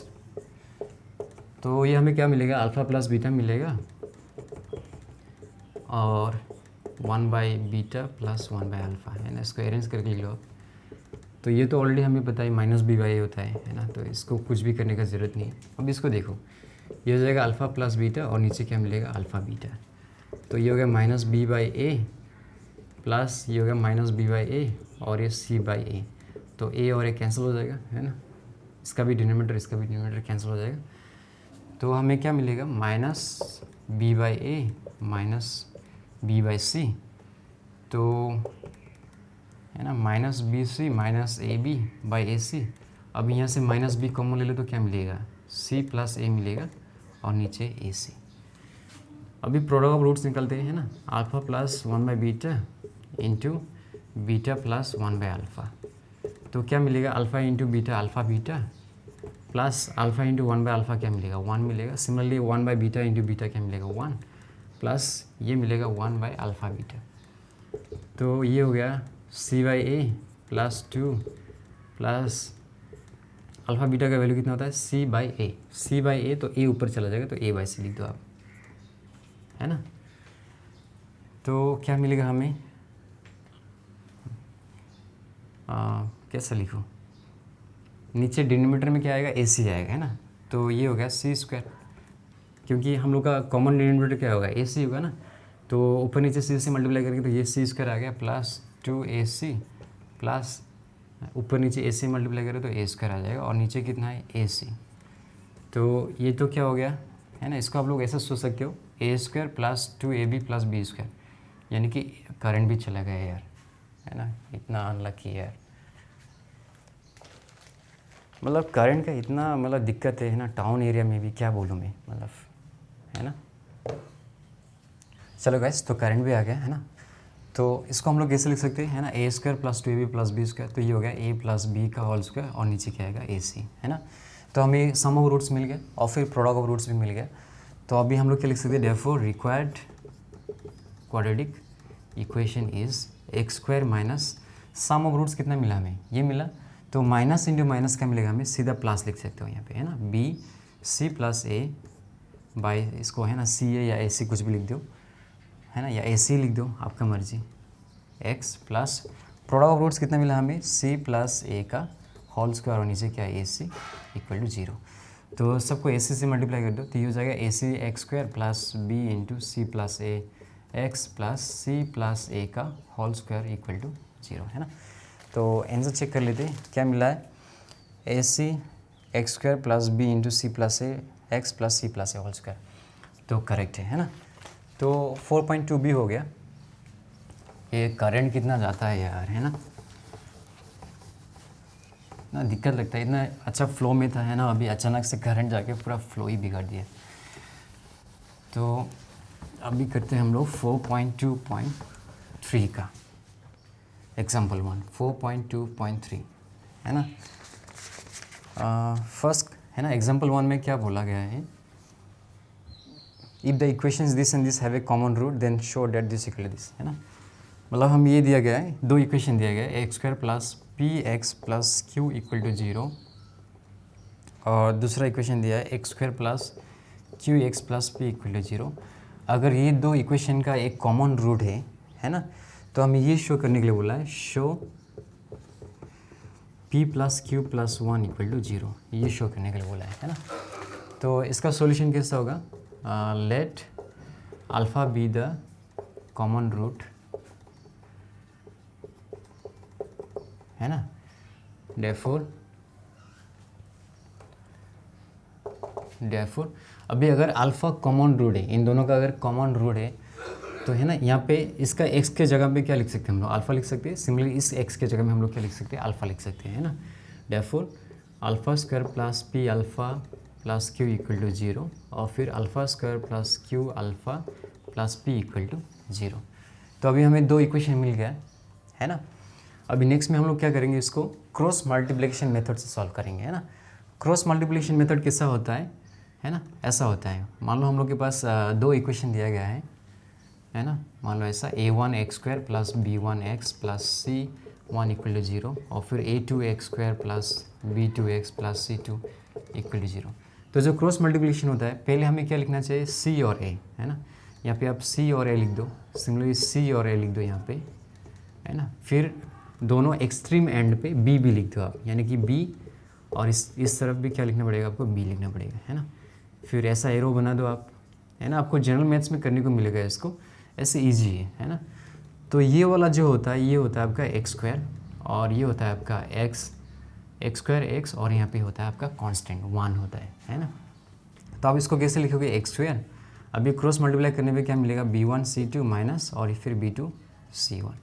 तो ये हमें क्या मिलेगा, अल्फ़ा प्लस बीटा मिलेगा और 1/β प्लस 1/α, है ना। इसको अरेंज करके लिख लो आप। तो ये तो ऑलरेडी हमें पता है -b/a होता है ना, तो इसको कुछ भी करने का ज़रूरत नहीं है। अब इसको देखो, ये हो जाएगा अल्फ़ा प्लस बीटा और नीचे क्या मिलेगा, अल्फ़ा बीटा। तो ये हो गया -b/a प्लस ये हो गया -b/a और ये c/a। तो a और a कैंसिल हो जाएगा, है ना। इसका भी डिनोमिनेटर इसका भी डिनोमिनेटर कैंसिल हो जाएगा। तो हमें क्या मिलेगा, -b/a माइनस b/c, तो है ना -bc माइनस ab/ac। अब यहाँ से -b कॉमन ले लो तो क्या मिलेगा, c प्लस a मिलेगा और नीचे ac। अभी प्रोडक्ट ऑफ रूट्स निकलते हैं, है ना। Alpha plus 1/β into beta plus 1/α, तो क्या मिलेगा, alpha into beta alpha beta plus alpha into 1/α क्या मिलेगा, 1 मिलेगा। सिमिलरली 1/β इंटू बीटा क्या मिलेगा, 1 प्लस ये मिलेगा 1/α-β। तो ये हो गया c/a plus 2 plus alpha beta का वैल्यू कितना होता है, c/a। c/a तो a ऊपर चला जाएगा, तो a/c लिख दो आप, है ना। तो क्या मिलेगा हमें, कैसा लिखूँ, नीचे डिनोमिनेटर में क्या आएगा, ac आएगा, है ना। तो ये हो गया c², क्योंकि हम लोग का कॉमन डिनोमिनेटर क्या होगा, ac होगा ना। तो ऊपर नीचे c से मल्टीप्लाई करके तो ये c² आ गया प्लस 2ac प्लस ऊपर नीचे ac मल्टीप्लाई करें तो a² आ जाएगा और नीचे कितना है, ac। तो ये तो क्या हो गया, है ना। इसको आप लोग ऐसा सोच सकते हो, a² plus 2ab plus b², यानी कि करंट भी चला गया यार, है ना। इतना अनलकी यार, मतलब करंट का इतना मतलब दिक्कत है ना टाउन एरिया में भी, क्या बोलूँ मैं, मतलब, है ना। चलो गाइस, तो करंट भी आ गया, है ना। तो इसको हम लोग कैसे लिख सकते हैं, है ना, a² plus 2ab plus b²। तो ये हो गया a प्लस b का होल स्क्वायर और नीचे क्या आएगा, ac, है ना। तो हमें सम ऑफ रूट्स मिल गया और फिर प्रोडक्ट ऑफ रूट्स भी मिल गया। तो अभी हम लोग क्या लिख सकते हैं, therefore required quadratic equation is x² minus sum of roots कितना मिला हमें, ये मिला। तो माइनस इंटू माइनस का मिलेगा, हमें सीधा प्लस लिख सकते हो यहाँ पे, है ना, b/c प्लस a बाई इसको, है ना, ca या ac कुछ भी लिख दो, है ना, या ac लिख दो, आपका मर्जी, x plus product of roots कितना मिला हमें, c प्लस a का होल स्क्वायर और नीचे क्या है, ac इक्वल टू 0। तो सबको ac से मल्टीप्लाई कर दो, तो ये हो जाएगा ac x² plus b into C plus a x plus c plus a का होल स्क्वायर इक्वल टू 0, है ना। तो आंसर चेक कर लेते हैं, क्या मिला है, ac x² plus b into C plus a x plus c plus a whole square, तो करेक्ट है ना। तो 4.2b हो गया। ये करंट कितना जाता है यार, है ना। ना दिक्कत लगता है, इतना अच्छा फ्लो में था है ना, अभी अचानक से करंट जाके पूरा फ्लो ही बिगाड़ दिया। तो अभी करते हैं हम लोग 4.2.3 का एग्जाम्पल 1, 4.2.3 है ना। फर्स्ट है ना, एग्जाम्पल 1 में क्या बोला गया है, if the equations this and this have a common root then show that this equal this, है ना। मतलब हम ये दिया गया है, दो इक्वेशन दिया गया है, X square plus P X plus Q equal to 0, और दूसरा इक्वेशन दिया है X square plus Q X plus P equal to 0। अगर ये दो इक्वेशन का एक कॉमन रूट है ना, तो हमें ये शो करने के लिए बोला है, show p plus Q plus 1 equal to 0, ये शो करने के लिए बोला है ना। तो इसका सॉल्यूशन कैसा होगा, let alpha be the common root, है ना। therefore अभी अगर अल्फ़ा कॉमन रूट है, इन दोनों का अगर कॉमन रूट है तो है ना, यहाँ पे इसका x के जगह पे क्या लिख सकते हैं हम लोग, अल्फ़ा लिख सकते हैं। सिमिलरली इस x के जगह में हम लोग क्या लिख सकते हैं, अल्फ़ा लिख सकते हैं, है ना। therefore alpha square plus P alpha plus Q equal to 0, और फिर alpha square plus Q alpha plus P equal to 0। तो अभी हमें दो इक्वेशन मिल गया है ना। अभी नेक्स्ट में हम लोग क्या करेंगे, इसको क्रॉस मल्टीप्लिकेशन मेथड से सॉल्व करेंगे, है ना। क्रॉस मल्टीप्लिकेशन मेथड कैसा होता है ना, ऐसा होता है, मान लो हम लोग के पास दो इक्वेशन दिया गया है ना। मान लो ऐसा a1 X square plus b1 X plus c1 equal to 0, और फिर a2 X square plus b2 X plus c2 equal to 0। तो जो क्रॉस मल्टीप्लिकेशन होता है, पहले हमें क्या लिखना चाहिए, c और a, है ना। यहाँ पे आप c और a लिख दो, सिमिलरली c और a लिख दो यहाँ पे, है ना। फिर दोनों एक्सट्रीम एंड पे b भी लिख दो आप, यानी कि b, और इस तरफ भी क्या लिखना पड़ेगा आपको, b लिखना पड़ेगा, है ना। फिर ऐसा एरो बना दो आप, है ना। आपको जनरल मैथ्स में करने को मिलेगा इसको, ऐसे इजी है ना। तो ये वाला जो होता है, ये होता है आपका एक्स स्क्वायर, और ये होता है आपका एक्स स्क्वायर एक्स, और यहाँ पे होता है आपका कांस्टेंट 1 होता है ना। तो आप इसको कैसे लिखोगे, एक्स स्क्वायर, अभी क्रॉस मल्टीप्लाई करने पे क्या मिलेगा, b1 c2 माइनस, और फिर b2 c1,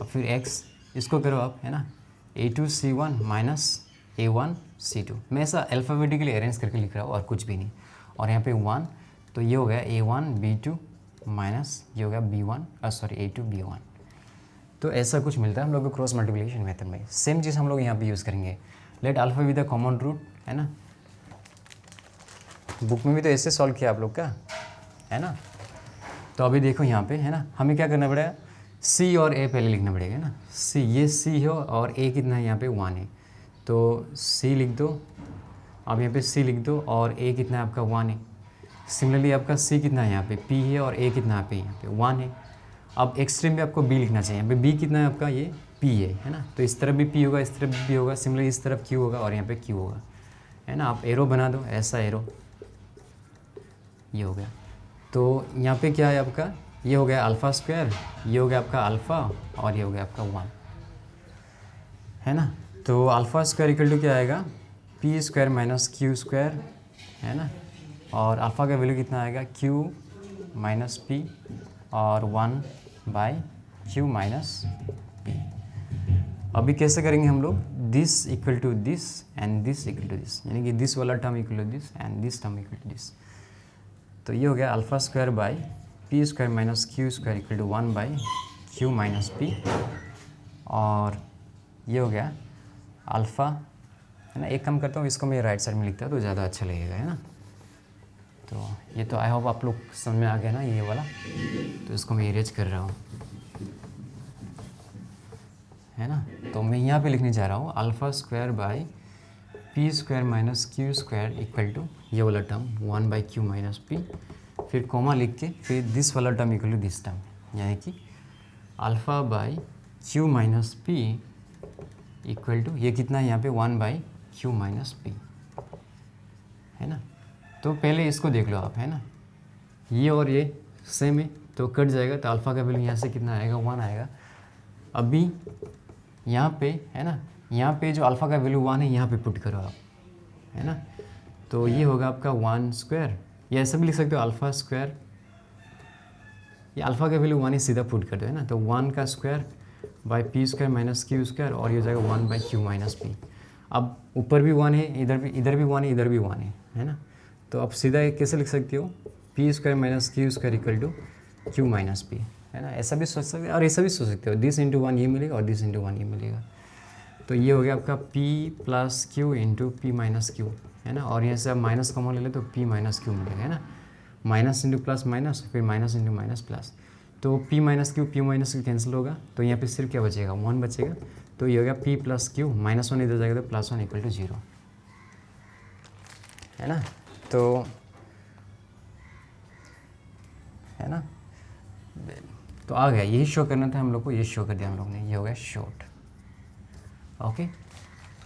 और फिर x, इसको करो आप, है ना, a2 c1 minus a1 c2। मैं ऐसा अल्फ़ाबेटिकली अरेंज करके लिख रहा हूँ और कुछ भी नहीं, और यहाँ पे 1, तो ये हो गया a1 b2 माइनस ये हो गया b1 a2 b1। तो ऐसा कुछ मिलता है हम लोग को क्रॉस मल्टीप्लिकेशन मेथड में। सेम चीज़ हम लोग यहाँ पे यूज़ करेंगे, let alpha with the common root, है ना। बुक में भी तो ऐसे सॉल्व किया आप लोग का, है ना। तो अभी देखो यहाँ पे, है ना, हमें क्या करना पड़ेगा, c और a पहले लिखना पड़ेगा ना। c, ये c हो, और a कितना है यहाँ पे 1 है, तो c लिख दो, अब यहाँ पे c लिख दो, और a कितना है आपका 1 है। सिमिलरली आपका c कितना है यहाँ पे, p है, और a कितना है यहाँ पे 1 है। अब एक्सट्रीम में आपको b लिखना चाहिए, यहाँ पे b कितना है आपका, ये p है ना। तो इस तरफ भी p होगा, इस तरफ भी p होगा, सिमिलरली इस तरफ q होगा, और यहाँ पे q होगा, है ना। आप एरो बना दो, ऐसा एरो, ये हो गया। तो यहाँ पे क्या है आपका, ये हो गया अल्फ़ा स्क्वायर, ये हो गया आपका अल्फ़ा, और ये हो गया आपका 1, है ना। तो अल्फ़ा स्क्वायर इक्वल टू क्या आएगा, P square minus Q square, है ना, और अल्फ़ा का वैल्यू कितना आएगा, q माइनस पी, और 1 बाई क्यू माइनस पी। अभी कैसे करेंगे हम लोग, this equal to this and this equal to this, यानी कि दिस वाला term equal to this and this term equal to this. तो ये हो गया alpha square by P square minus Q square equal to 1 by Q minus P, और ये हो गया अल्फ़ा, है ना। एक काम करता हूँ, इसको मैं राइट साइड में लिखता हूँ तो ज़्यादा अच्छा लगेगा, है ना। तो ये तो आई होप आप लोग समझ में आ गया ना, ये वाला। तो इसको मैं इरेज कर रहा हूँ, है ना। तो मैं यहाँ पे लिखने जा रहा हूँ alpha square by P square minus Q square equal to ये वाला term 1 by Q minus P, फिर कॉमा लिख के फिर दिस वाला term equal to this term, यानी कि alpha by Q minus P equal to ये कितना है यहाँ पे 1 बाई क्यू माइनस पी, है ना। तो पहले इसको देख लो आप, है ना, ये और ये सेम है तो कट जाएगा, तो अल्फ़ा का वैल्यू यहाँ से कितना आएगा, 1 आएगा। अभी यहाँ पे, है ना, यहाँ पे जो अल्फ़ा का वैल्यू 1 है यहाँ पे पुट करो आप, है ना। तो ये होगा आपका 1 स्क्वायर, या ऐसा भी लिख सकते हो अल्फ़ा स्क्वायर, ये अल्फ़ा का वैल्यू 1 ही सीधा पुट कर दो, है ना। तो 1 का square by P square minus Q square, और ये हो जाएगा 1 बाई क्यू माइनस पी। अब ऊपर भी 1 है, इधर भी 1 है, इधर भी 1 है ना। तो अब सीधा एक कैसे लिख सकते हो, P square minus Q square equal to Q minus P, है ना। ऐसा भी सोच सकते हो और ऐसा भी सोच सकते हो, दिस इंटू 1 ये मिलेगा और दिस इंटू 1 ये मिलेगा। तो ये हो गया आपका p plus Q into P minus Q, है ना। और यहाँ से आप माइनस कॉमन ले ले तो p माइनस क्यू मिलेगा, है ना। माइनस इंटू प्लस माइनस, फिर माइनस इंटू माइनस प्लस। तो p माइनस क्यू कैंसिल होगा, तो यहाँ पे सिर्फ क्या बचेगा, 1 बचेगा। तो ये हो गया p प्लस क्यू, -1 इधर जाएगा तो +1 इक्वल टू 0, है ना। तो है ना, तो आ गया, यही शो करना था हम लोग को, ये शो कर दिया हम लोग ने, ये हो गया शॉर्ट। ओके,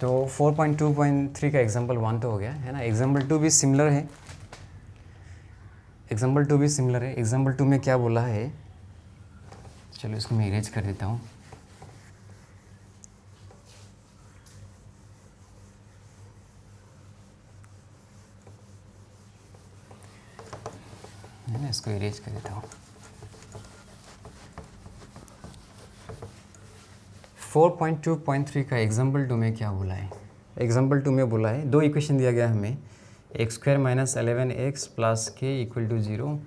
तो 4.2.3 का एग्जाम्पल 1 तो हो गया, है ना। एग्जाम्पल 2 भी सिमिलर है, एग्जाम्पल 2 में क्या बोला है, चलो इसको मैं इरेज कर देता हूँ। है ना, इसको इरेज कर देता हूँ। 4.2.3 का एग्जाम्पल 2 में क्या बोला है, एग्जाम्पल 2 में बोला है, दो इक्वेशन दिया गया हमें, x² माइनस 11x प्लस के इक्वल टू 0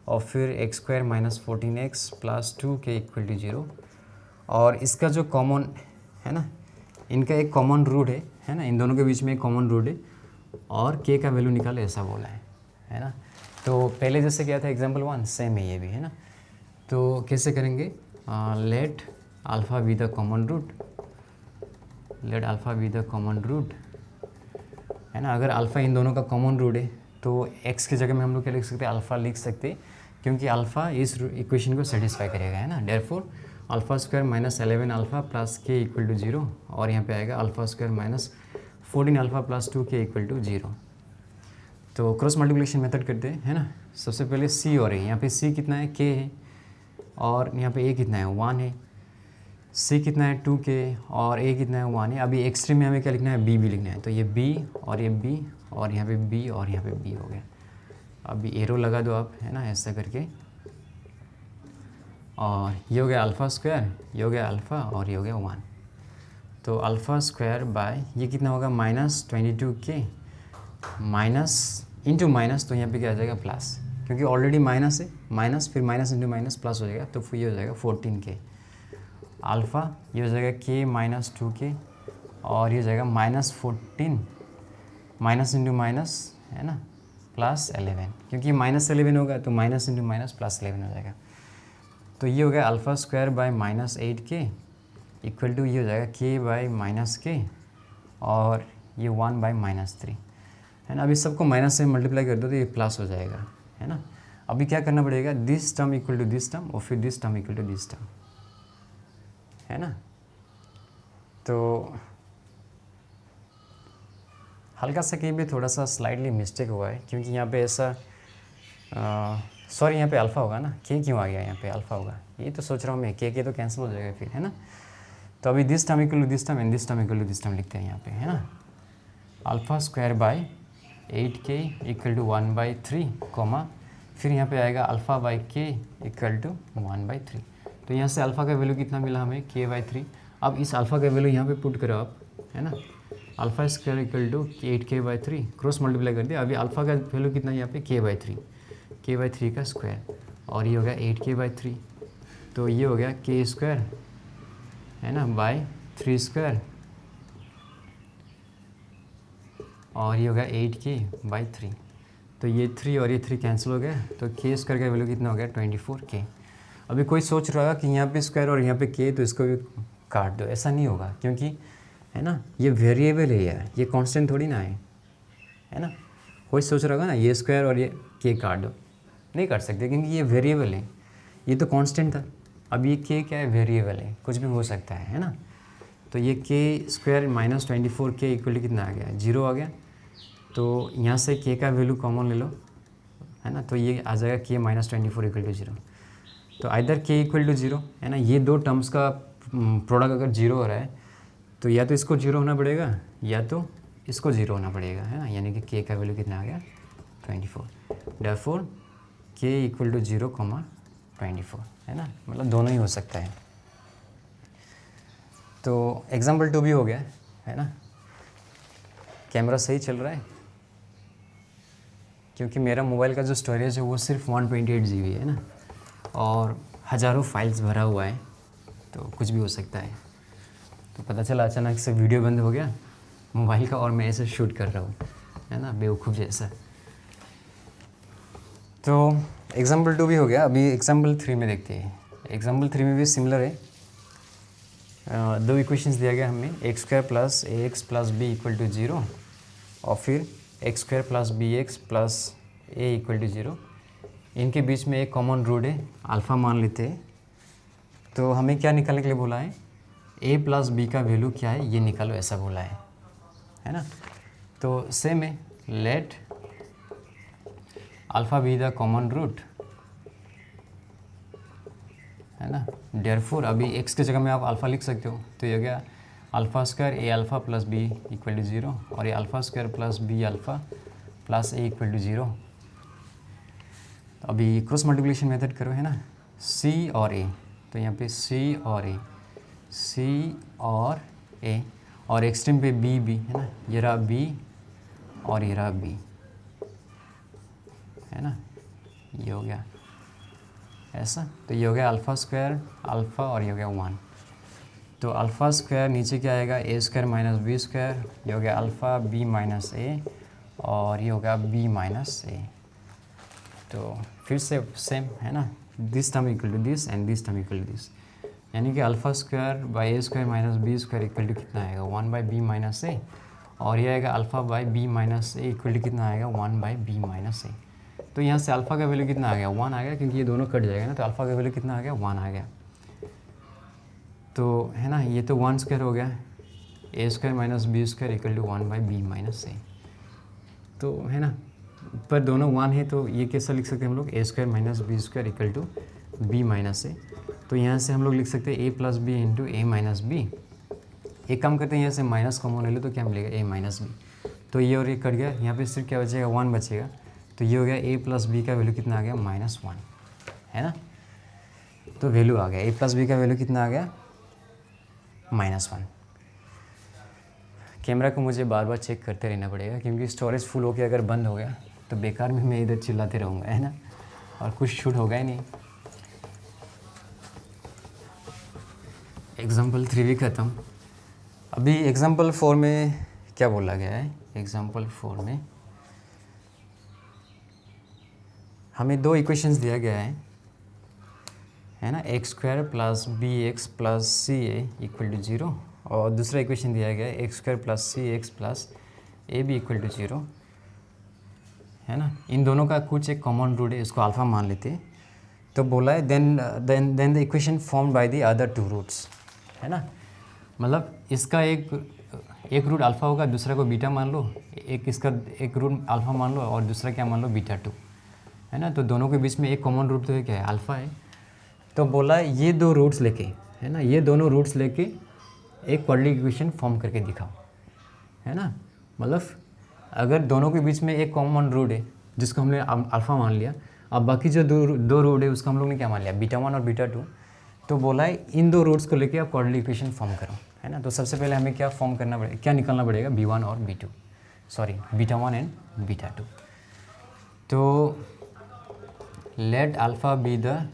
और फिर x² minus 14x plus 2k equal to 0। और इसका जो कॉमन है ना, इनका एक कॉमन रूट है ना, इन दोनों के बीच में एक कॉमन रूट है और k का वैल्यू निकालो, ऐसा बोला है ना। तो पहले जैसे क्या था एग्जाम्पल 1, सेम है ये भी, है ना। तो कैसे करेंगे, let alpha be the common root, है ना। अगर अल्फ़ा इन दोनों का कॉमन रूट है तो x की जगह में हम लोग क्या लिख सकते हैं, अल्फ़ा लिख सकते हैं, क्योंकि अल्फ़ा इस इक्वेशन को सेटिस्फाई करेगा, है ना। Therefore alpha square minus 11 alpha plus के इक्वल टू 0 और यहाँ पे आएगा alpha square minus 14 alpha plus 2 के इक्वल टू 0। तो क्रॉस मल्टीप्लिकेशन मेथड करते हैं, है ना। सबसे पहले c और a, यहाँ पे c कितना है, k है, और यहाँ पे a कितना है, 1 है। c कितना है, 2k, और a कितना है, 1 है। अभी एक्सट्रीम में हमें क्या लिखना है, b भी लिखना है, तो ये b और ये b और यहाँ पे b और यहाँ पे b हो गया। अभी एरो लगा दो आप, है ना, ऐसा करके। और ये हो गया अल्फ़ा स्क्वायर, ये हो गया अल्फ़ा और ये हो गया 1। तो अल्फ़ा स्क्वायर बाय ये कितना होगा, -22k माइनस इंटू माइनस, तो यहाँ पे क्या आ जाएगा, प्लस, क्योंकि ऑलरेडी माइनस है, माइनस फिर माइनस इंटू माइनस प्लस हो जाएगा, तो फिर ये हो जाएगा 14k। अल्फ़ा ये हो जाएगा k माइनस 2k और ये हो जाएगा -14 माइनस इंटू माइनस, है ना, प्लस 11, क्योंकि -11 होगा तो माइनस इंटू माइनस प्लस 11 हो जाएगा। तो ये हो गया alpha square by -8k equal to ये हो जाएगा k बाय -k और ये 1 बाय -3, है ना। अभी सबको माइनस से मल्टीप्लाई कर दो तो ये प्लस हो जाएगा, है ना। अभी क्या करना पड़ेगा, this term equal to this term और फिर this term equal to this term, है ना। तो हल्का सा कहीं भी थोड़ा सा स्लाइडली मिस्टेक हुआ है, क्योंकि यहाँ पे ऐसा सॉरी यहाँ पे अल्फ़ा होगा ना, के क्यों आ गया, यहाँ पे अल्फ़ा होगा, ये तो सोच रहा हूँ मैं, के तो कैंसिल हो जाएगा फिर, है ना। तो अभी this term equal to this term and this term equal to this term लिखते हैं यहाँ पे, है ना। Alpha square by 8k equal to 1/3 comma, फिर यहाँ पे आएगा alpha by k equal to 1/3। तो यहाँ से अल्फ़ा का वैल्यू कितना मिला हमें, k/3। अब इस अल्फ़ा का वैल्यू यहाँ पे पुट करो आप, है ना। Alpha square equal to 8k/3 cross multiply कर दिया। अभी अल्फ़ा का वैल्यू कितना है यहाँ पे, k/3 का स्क्वायर, और ये हो गया 8k/3, तो ये हो गया k स्क्वायर, है ना, बाय 3 स्क्वायर, और ये हो गया 8k/3। तो ये 3 और ये 3 कैंसिल हो गया, तो k स्क्वायर का वैल्यू कितना हो गया, 24k। अभी कोई सोच रहा है कि यहाँ पे स्क्वायर और यहाँ पे k, तो इसको भी काट दो, ऐसा नहीं होगा, क्योंकि है ना ये वेरिएबल है यार, ये कांस्टेंट थोड़ी ना है ना। कोई सोच रहा होगा ना ये स्क्वायर और ये k काट दो, नहीं काट सकते, क्योंकि ये वेरिएबल है, ये तो कांस्टेंट था। अब ये k क्या है, वेरिएबल है, कुछ भी हो सकता है ना। तो ये k square minus 24k equal कितना आ गया, 0 आ गया। तो यहाँ से k का वैल्यू कॉमन ले लो, है ना, तो ये आ जाएगा k माइनस 24 इक्वल टू 0। तो आइदर k इक्वल टू 0, है ना, ये दो टर्म्स का प्रोडक्ट अगर 0 हो रहा है तो या तो इसको 0 होना पड़ेगा या तो इसको 0 होना पड़ेगा, है ना। यानी कि k का वैल्यू कितना आ गया, 24। देयरफॉर k इक्वल टू 0, 24, है ना, मतलब दोनों ही हो सकता है। तो एग्जाम्पल 2 भी हो गया, है ना। कैमरा सही चल रहा है? क्योंकि मेरा मोबाइल का जो स्टोरेज है वो सिर्फ 128 GB है ना, और हज़ारों फाइल्स भरा हुआ है, तो कुछ भी हो सकता है। तो पता चला अचानक से वीडियो बंद हो गया मोबाइल का और मैं ऐसे शूट कर रहा हूँ, है ना, बेवकूफ़ जैसा। तो एग्जाम्पल 2 भी हो गया, अभी एग्जाम्पल 3 में देखते हैं। एग्जाम्पल 3 में भी सिमिलर है। दो इक्वेशंस दिया गया हमें, X square plus A X plus B equal to 0 और फिर X square plus B X plus A equal to 0। इनके बीच में एक कॉमन रूट है, अल्फ़ा मान लेते हैं। तो हमें क्या निकालने के लिए बोला है? ए प्लस बी का वैल्यू क्या है ये निकालो, ऐसा बोला है ना। तो सेम है, let alpha be the common root, है ना। देयरफॉर अभी एक्स की जगह में आप अल्फ़ा लिख सकते हो, तो ये गया alpha square A alpha plus B equal to 0 और ये alpha square plus B alpha plus A equal to 0। अभी क्रॉस मल्टीप्लिकेशन मेथड करो, है ना, सी और ए, तो यहाँ पे सी और ए, सी और ए, और एक्सट्रीम पे बी बी, है ना, ये रहा बी और ये रहा बी, है ना, ये हो गया ऐसा। तो ये हो गया अल्फ़ा स्क्वायर अल्फ़ा और ये हो गया 1। तो अल्फ़ा स्क्वायर नीचे क्या आएगा? ए स्क्वायर माइनस बी स्क्वायर, ये हो गया अल्फ़ा बी माइनस ए और ये हो गया बी माइनस ए। तो फिर से सेम, है ना, this term equal to this and this term equal to this, यानी कि alpha square by A square minus B square equal to कितना आएगा? 1 बाई बी माइनस ए, और ये आएगा alpha by B minus A equal to कितना आएगा? 1 by B minus A. तो यहाँ से अल्फ़ा का वैल्यू कितना आ गया? 1 आ गया, क्योंकि ये दोनों कट जाएगा ना, तो अल्फ़ा का वैल्यू कितना आ गया? 1 आ गया। तो है ना, ये तो 1 स्क्वायर हो गया, A square minus B square equal to 1 by B minus A. तो है ना, पर दोनों 1 है, तो ये कैसा लिख सकते हैं हम लोग? A square minus B square equal to B minus A. तो यहाँ से हम लोग लिख सकते हैं A plus B into A minus B. एक काम करते हैं, यहाँ से माइनस कॉमन ले लो तो क्या मिलेगा? ए माइनस बी। तो ये और ये कट गया, यहाँ पे सिर्फ क्या बचेगा? 1 बचेगा। तो ये हो गया ए प्लस बी का वैल्यू कितना आ गया? -1, है ना। तो वैल्यू आ गया, ए प्लस बी का वैल्यू कितना आ गया? -1। कैमरा को मुझे बार बार चेक करते रहना पड़ेगा, क्योंकि स्टोरेज फुल होकर अगर बंद हो गया तो बेकार में मैं इधर चिल्लाते रहूँगा, है ना, और कुछ शूट होगा ही नहीं। एग्जाम्पल 3 भी ख़त्म। अभी एग्जाम्पल 4 में क्या बोला गया है? एग्जाम्पल 4 में हमें दो इक्वेशंस दिया गया है ना, X square plus B X plus C A equal to 0, और दूसरा इक्वेशन दिया गया है X square plus C X plus A B equal to 0, है ना। इन दोनों का कुछ एक कॉमन रूट है, इसको अल्फ़ा मान लेते हैं। तो बोला है then the equation formed by the other 2 roots, है ना। मतलब इसका एक रूट अल्फ़ा होगा, दूसरा को बीटा मान लो, एक रूट अल्फ़ा मान लो और दूसरा क्या मान लो? बीटा 2, है ना। तो दोनों के बीच में एक कॉमन रूट तो है, क्या है? अल्फ़ा है। तो बोला ये दो रूट्स लेके, है ना, ये दोनों रूट्स लेके एक क्वाड्रेटिक इक्वेशन फॉर्म करके दिखाओ, है ना। मतलब अगर दोनों के बीच में एक कॉमन रूट है जिसको हमने अल्फ़ा मान लिया, अब बाकी जो दो रूट है उसको हम लोग ने क्या मान लिया? बीटा 1 और बीटा 2। तो बोला है इन दो रूट्स को लेके आप क्वाड्रेटिक इक्वेशन फॉर्म करो, है ना। तो सबसे पहले हमें क्या फॉर्म करना पड़ेगा, क्या निकालना पड़ेगा? B1 और B2, sorry beta 1 and beta 2। तो let alpha be the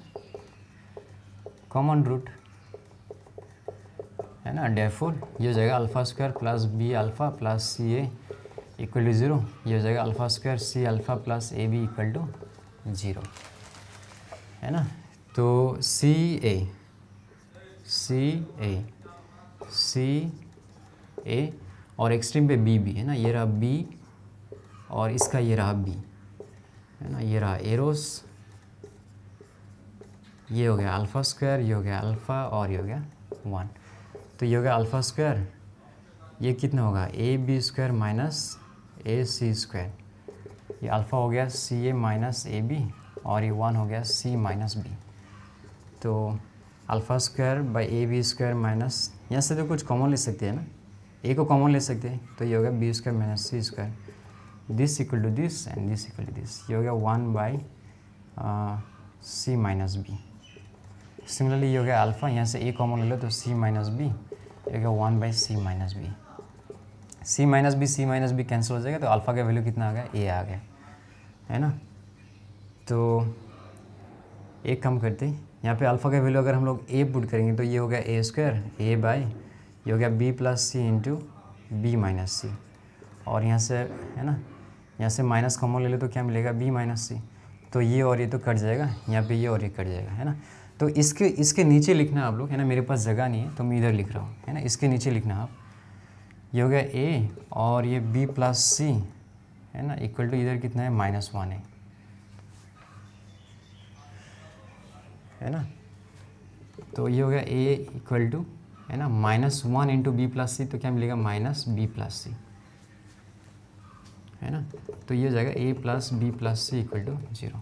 common root, है ना। देयरफॉर ये हो जाएगा alpha square plus B alpha plus C A equal to 0, ये हो जाएगा alpha square C alpha plus A B equal to 0, है ना। तो सी ए और एक्सट्रीम पे बी बी, है ना, ये रहा बी और इसका ये रहा बी, है ना, ये रहा एरोस, ये हो गया अल्फ़ा स्क्वायर, ये हो गया अल्फ़ा और ये हो गया 1। तो ये हो गया अल्फ़ा स्क्वायर, ये कितना होगा? A B square minus A C square, ये अल्फ़ा हो गया सी ए माइनस ए बी और ये 1 हो गया सी माइनस बी। तो alpha square by A B square minus, यहाँ से तो कुछ कॉमन ले सकते हैं ना, ए को कॉमन ले सकते हैं, तो ये हो गया B square minus C square, this equal to this and this equal to this, ये हो गया 1 by C minus B. Similarly ये हो गया अल्फ़ा, यहाँ से ए कॉमन ले लो तो सी माइनस बी, ये हो गया 1 by C minus B, C minus B cancel हो जाएगा, तो अल्फ़ा का वैल्यू कितना आ गया, ए आ गया, है ना। तो एक काम करते हैं, यहाँ पे अल्फ़ा का वैल्यू अगर हम लोग ए पुट करेंगे तो ये हो गया ए स्क्वायर ए बाई, ये हो गया बी प्लस सी इंटू बी माइनस सी, और यहाँ से है ना, यहाँ से माइनस कॉमन ले लो तो क्या मिलेगा, बी माइनस सी, तो ये और ये तो कट जाएगा, यहाँ पे ये और ये कट जाएगा, है ना। तो इसके नीचे लिखना आप लोग, है ना, मेरे पास जगह नहीं है तो मैं इधर लिख रहा हूँ, है ना, इसके नीचे लिखना आप, ये हो गया ए और ये बी प्लस सी, है ना, इक्वल टू इधर कितना है, -1 है ना। तो ये हो गया ए इक्वल टू, है ना, -1 इंटू बी प्लस सी, तो क्या मिलेगा, माइनस बी प्लस सी, है ना। तो ये हो जाएगा A plus B plus C equal to 0,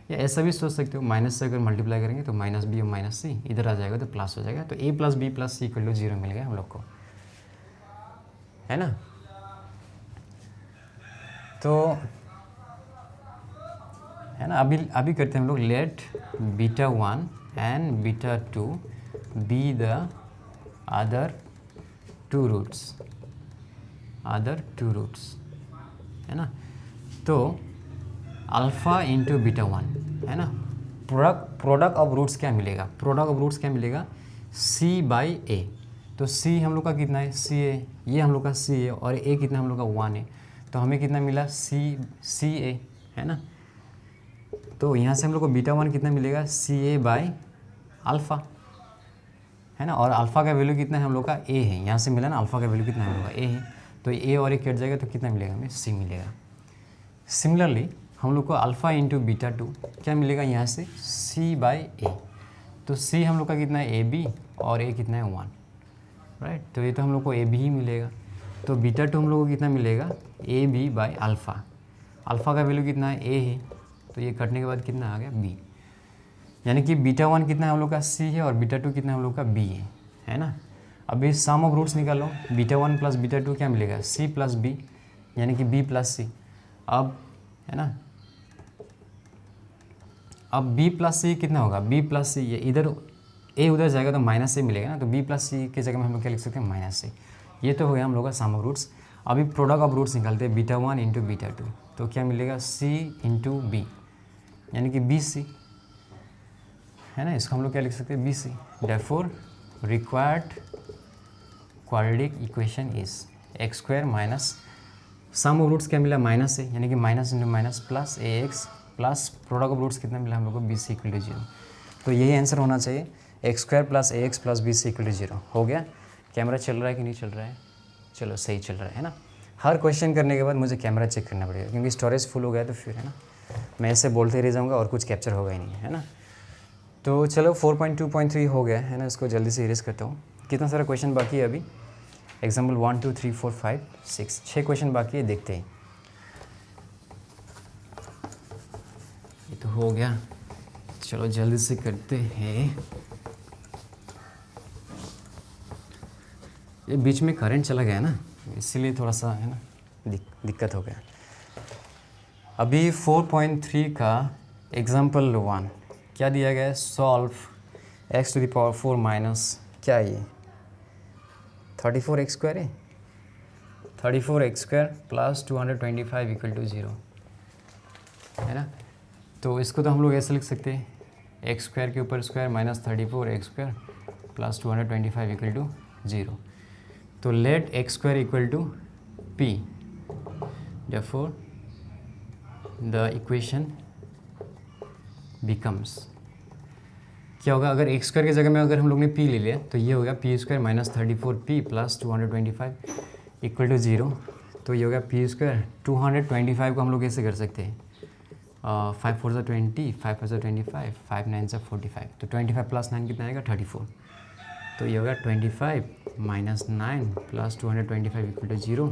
या ऐसा भी सोच सकते हो, माइनस से अगर मल्टीप्लाई करेंगे तो माइनस बी और माइनस सी इधर आ जाएगा तो प्लस हो जाएगा, तो A plus B plus C equal to 0 मिल गया हम लोग को, है ना। तो है ना, अभी करते हैं हम लोग, let β1 and β2 be the other two roots, है ना। तो अल्फ़ा इंटू β1, है ना, प्रोडक्ट ऑफ रूट्स क्या मिलेगा, c बाई ए, तो c हम लोग का कितना है, c है, ये हम लोग का c है, और a कितना हम लोग का 1 है, तो हमें कितना मिला, c a, है ना। तो यहाँ से हम लोग को β1 कितना मिलेगा, c a बाई अल्फ़ा, है ना, और अल्फ़ा का वैल्यू कितना है हम लोग का, a है, यहाँ से मिला ना, अल्फ़ा का वैल्यू कितना है हम लोग का, a है, तो a और a कट जाएगा तो कितना मिलेगा हमें, c मिलेगा। सिमिलरली हम लोग को अल्फ़ा इंटू β2 क्या मिलेगा, यहाँ से c बाई ए, तो c हम लोग का कितना है, ए बी, और a कितना है 1, राइट, तो ये तो हम लोग को ए बी ही मिलेगा। तो β2 हम लोग को कितना मिलेगा, A B by alpha, alpha का वैल्यू कितना है, a है, तो ये कटने के बाद कितना आ गया, b, यानी कि β1 कितना है हम लोग का, c है, और β2 कितना है हम लोग का, b है ना। अभी सम ऑफ रूट्स निकाल लो, β1 प्लस β2 क्या मिलेगा, c प्लस b, यानी कि b प्लस सी। अब है ना, अब b प्लस सी कितना होगा, b प्लस सी, ये इधर a उधर जाएगा तो माइनस से मिलेगा ना, तो b प्लस सी की जगह में हम लोग क्या लिख सकते हैं, माइनस से। ये तो हो गया हम लोग का सम ऑफ रूट्स। अभी प्रोडक्ट ऑफ रूट्स निकालते हैं, β1 इंटू β2, तो क्या मिलेगा, c इंटू बी, यानी कि बी सी, है ना, इसको हम लोग क्या लिख सकते हैं, B C. Therefore required quadratic equation is x square minus, sum of roots क्या मिला, माइनस से, यानी कि minus into minus plus A X plus product of roots कितना मिला हम लोग को, बी सी इक्वल टू 0। तो यही आंसर होना चाहिए, X square plus A X plus B C equal to 0 हो गया। कैमरा चल रहा है कि नहीं चल रहा है, चलो सही चल रहा है ना। हर क्वेश्चन करने के बाद मुझे कैमरा चेक करना पड़ेगा, क्योंकि स्टोरेज फुल हो गया तो फिर है ना, मैं ऐसे बोलते रह जाऊँगा और कुछ कैप्चर होगा ही नहीं, है ना। तो चलो 4.2.3 हो गया है ना, इसको जल्दी से इरेज करता हूँ। कितना सारा क्वेश्चन बाकी है अभी, एग्जाम्पल 1 2 3 4 5 6, 6 क्वेश्चन बाकी है, देखते हैं। ये तो हो गया, चलो जल्दी से करते हैं। ये बीच में करंट चला गया ना, इसीलिए थोड़ा सा है ना दिक्कत हो गया। अभी 4.3 का एग्जाम्पल 1 क्या दिया गया है, solve x to the power 4 minus क्या है ये, 34x स्क्वायर है, 34x square plus 225 equal to 0, है ना। तो इसको तो हम लोग ऐसे लिख सकते हैं, एक्स स्क्वायर के ऊपर square minus 34x square plus 225 equal to 0। तो let X square equal to p, therefore the equation becomes, क्या होगा, अगर एक्स स्क्वायर की जगह में अगर हम लोग ने p ले लिया तो ये होगा P square minus 34p plus 225 equal to 0। तो ये होगा पी स्क्वायर, 225 को हम लोग कैसे कर सकते हैं, 5 4 20, 5 4 25, 5 9 45, तो 25 प्लस 9 कितना आएगा, 34। तो ये होगा 25 माइनस 9 प्लस 225 इक्वल टू 0।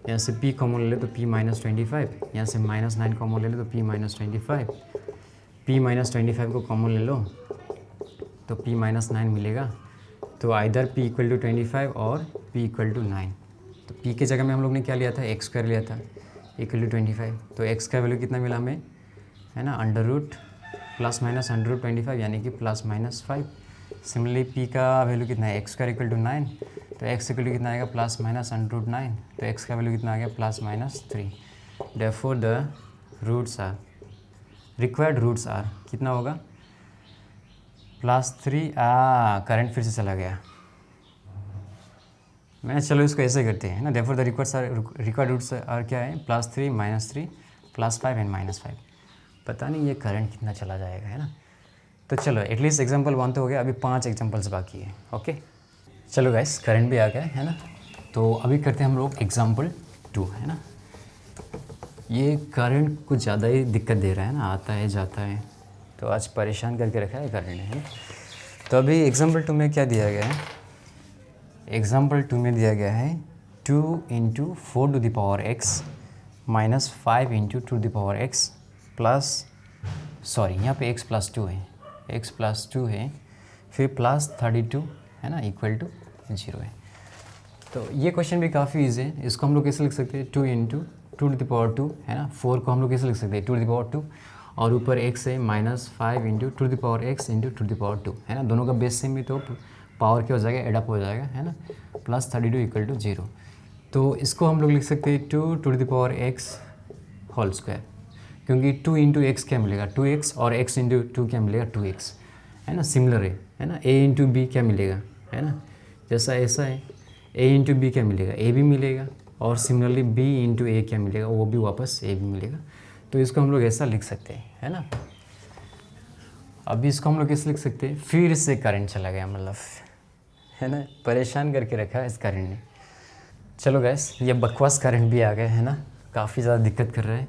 यहाँ से p कॉमन ले लो तो p माइनस 25, यहाँ से माइनस 9 कॉमन ले लो तो p माइनस 25, p माइनस 25 को कॉमन ले लो तो p माइनस 9 मिलेगा। तो आइदर p इक्वल टू 25 और p इक्वल टू 9। तो p के जगह में हम लोग ने क्या लिया था, एक्स स्क्वायर लिया था इक्वल टू 25। तो x का वैल्यू कितना मिला हमें, है ना, under root plus minus under root 25, यानी कि प्लस माइनस 5। सिमिलरली p का वैल्यू कितना है, एक्स स्क्वायर इक्वल टू 9, तो x इक्वल टू कितना आएगा प्लस माइनस √9, तो x का वैल्यू कितना आ गया +-3। Therefore the roots are required roots are कितना होगा +3। करंट फिर से चला गया मैंने, चलो इसको ऐसे करते हैं ना। Therefore the required roots are क्या है +3 -3 +5 एंड -5। पता नहीं ये करंट कितना चला जाएगा, है ना। तो चलो एटलीस्ट एग्जांपल 1 तो हो गया, अभी 5 एग्जांपल्स बाकी है। ओके चलो गाइस, करंट भी आ गया है ना। तो अभी करते हैं हम लोग एग्जांपल 2, है ना। ये करंट कुछ ज़्यादा ही दिक्कत दे रहा है ना, आता है जाता है, तो आज परेशान करके रखा है करंट, है ना। तो अभी एग्जांपल 2 में क्या दिया गया है, एग्जांपल 2 में दिया गया है 2 × 4⁻x -5 × 2⁻x प्लस, सॉरी यहाँ पे x + 2 है, x + 2 है, फिर +32 है ना इक्वल टू 0 है। तो ये क्वेश्चन भी काफ़ी ईजी है। इसको हम लोग कैसे लिख सकते हैं 2 × 2⁻2 है ना। 4 को हम लोग कैसे लिख सकते हैं 2⁻2 और ऊपर x है -5 × 2⁻x × 2⁻2 है ना। दोनों का बेस सेम भी तो पावर क्या हो जाएगा एडअप हो जाएगा, है ना। +32 = 0। तो इसको हम लोग लिख सकते हैं 2⁻x होल स्क्वायर, क्योंकि 2 × x क्या मिलेगा 2x और x × 2 क्या मिलेगा 2x, है ना। सिमिलर है ना। a × b क्या मिलेगा, है ना, जैसा ऐसा है a × b क्या मिलेगा a भी मिलेगा, और सिमिलरली b × a क्या मिलेगा वो भी वापस a भी मिलेगा। तो इसको हम लोग ऐसा लिख सकते हैं, है ना। अभी इसको हम लोग कैसे लिख सकते हैं, फिर से करंट चला गया मतलब, है ना, परेशान करके रखा है इस करंट ने। चलो गैस, ये बकवास करंट भी आ गया है ना, काफ़ी ज़्यादा दिक्कत कर रहा है।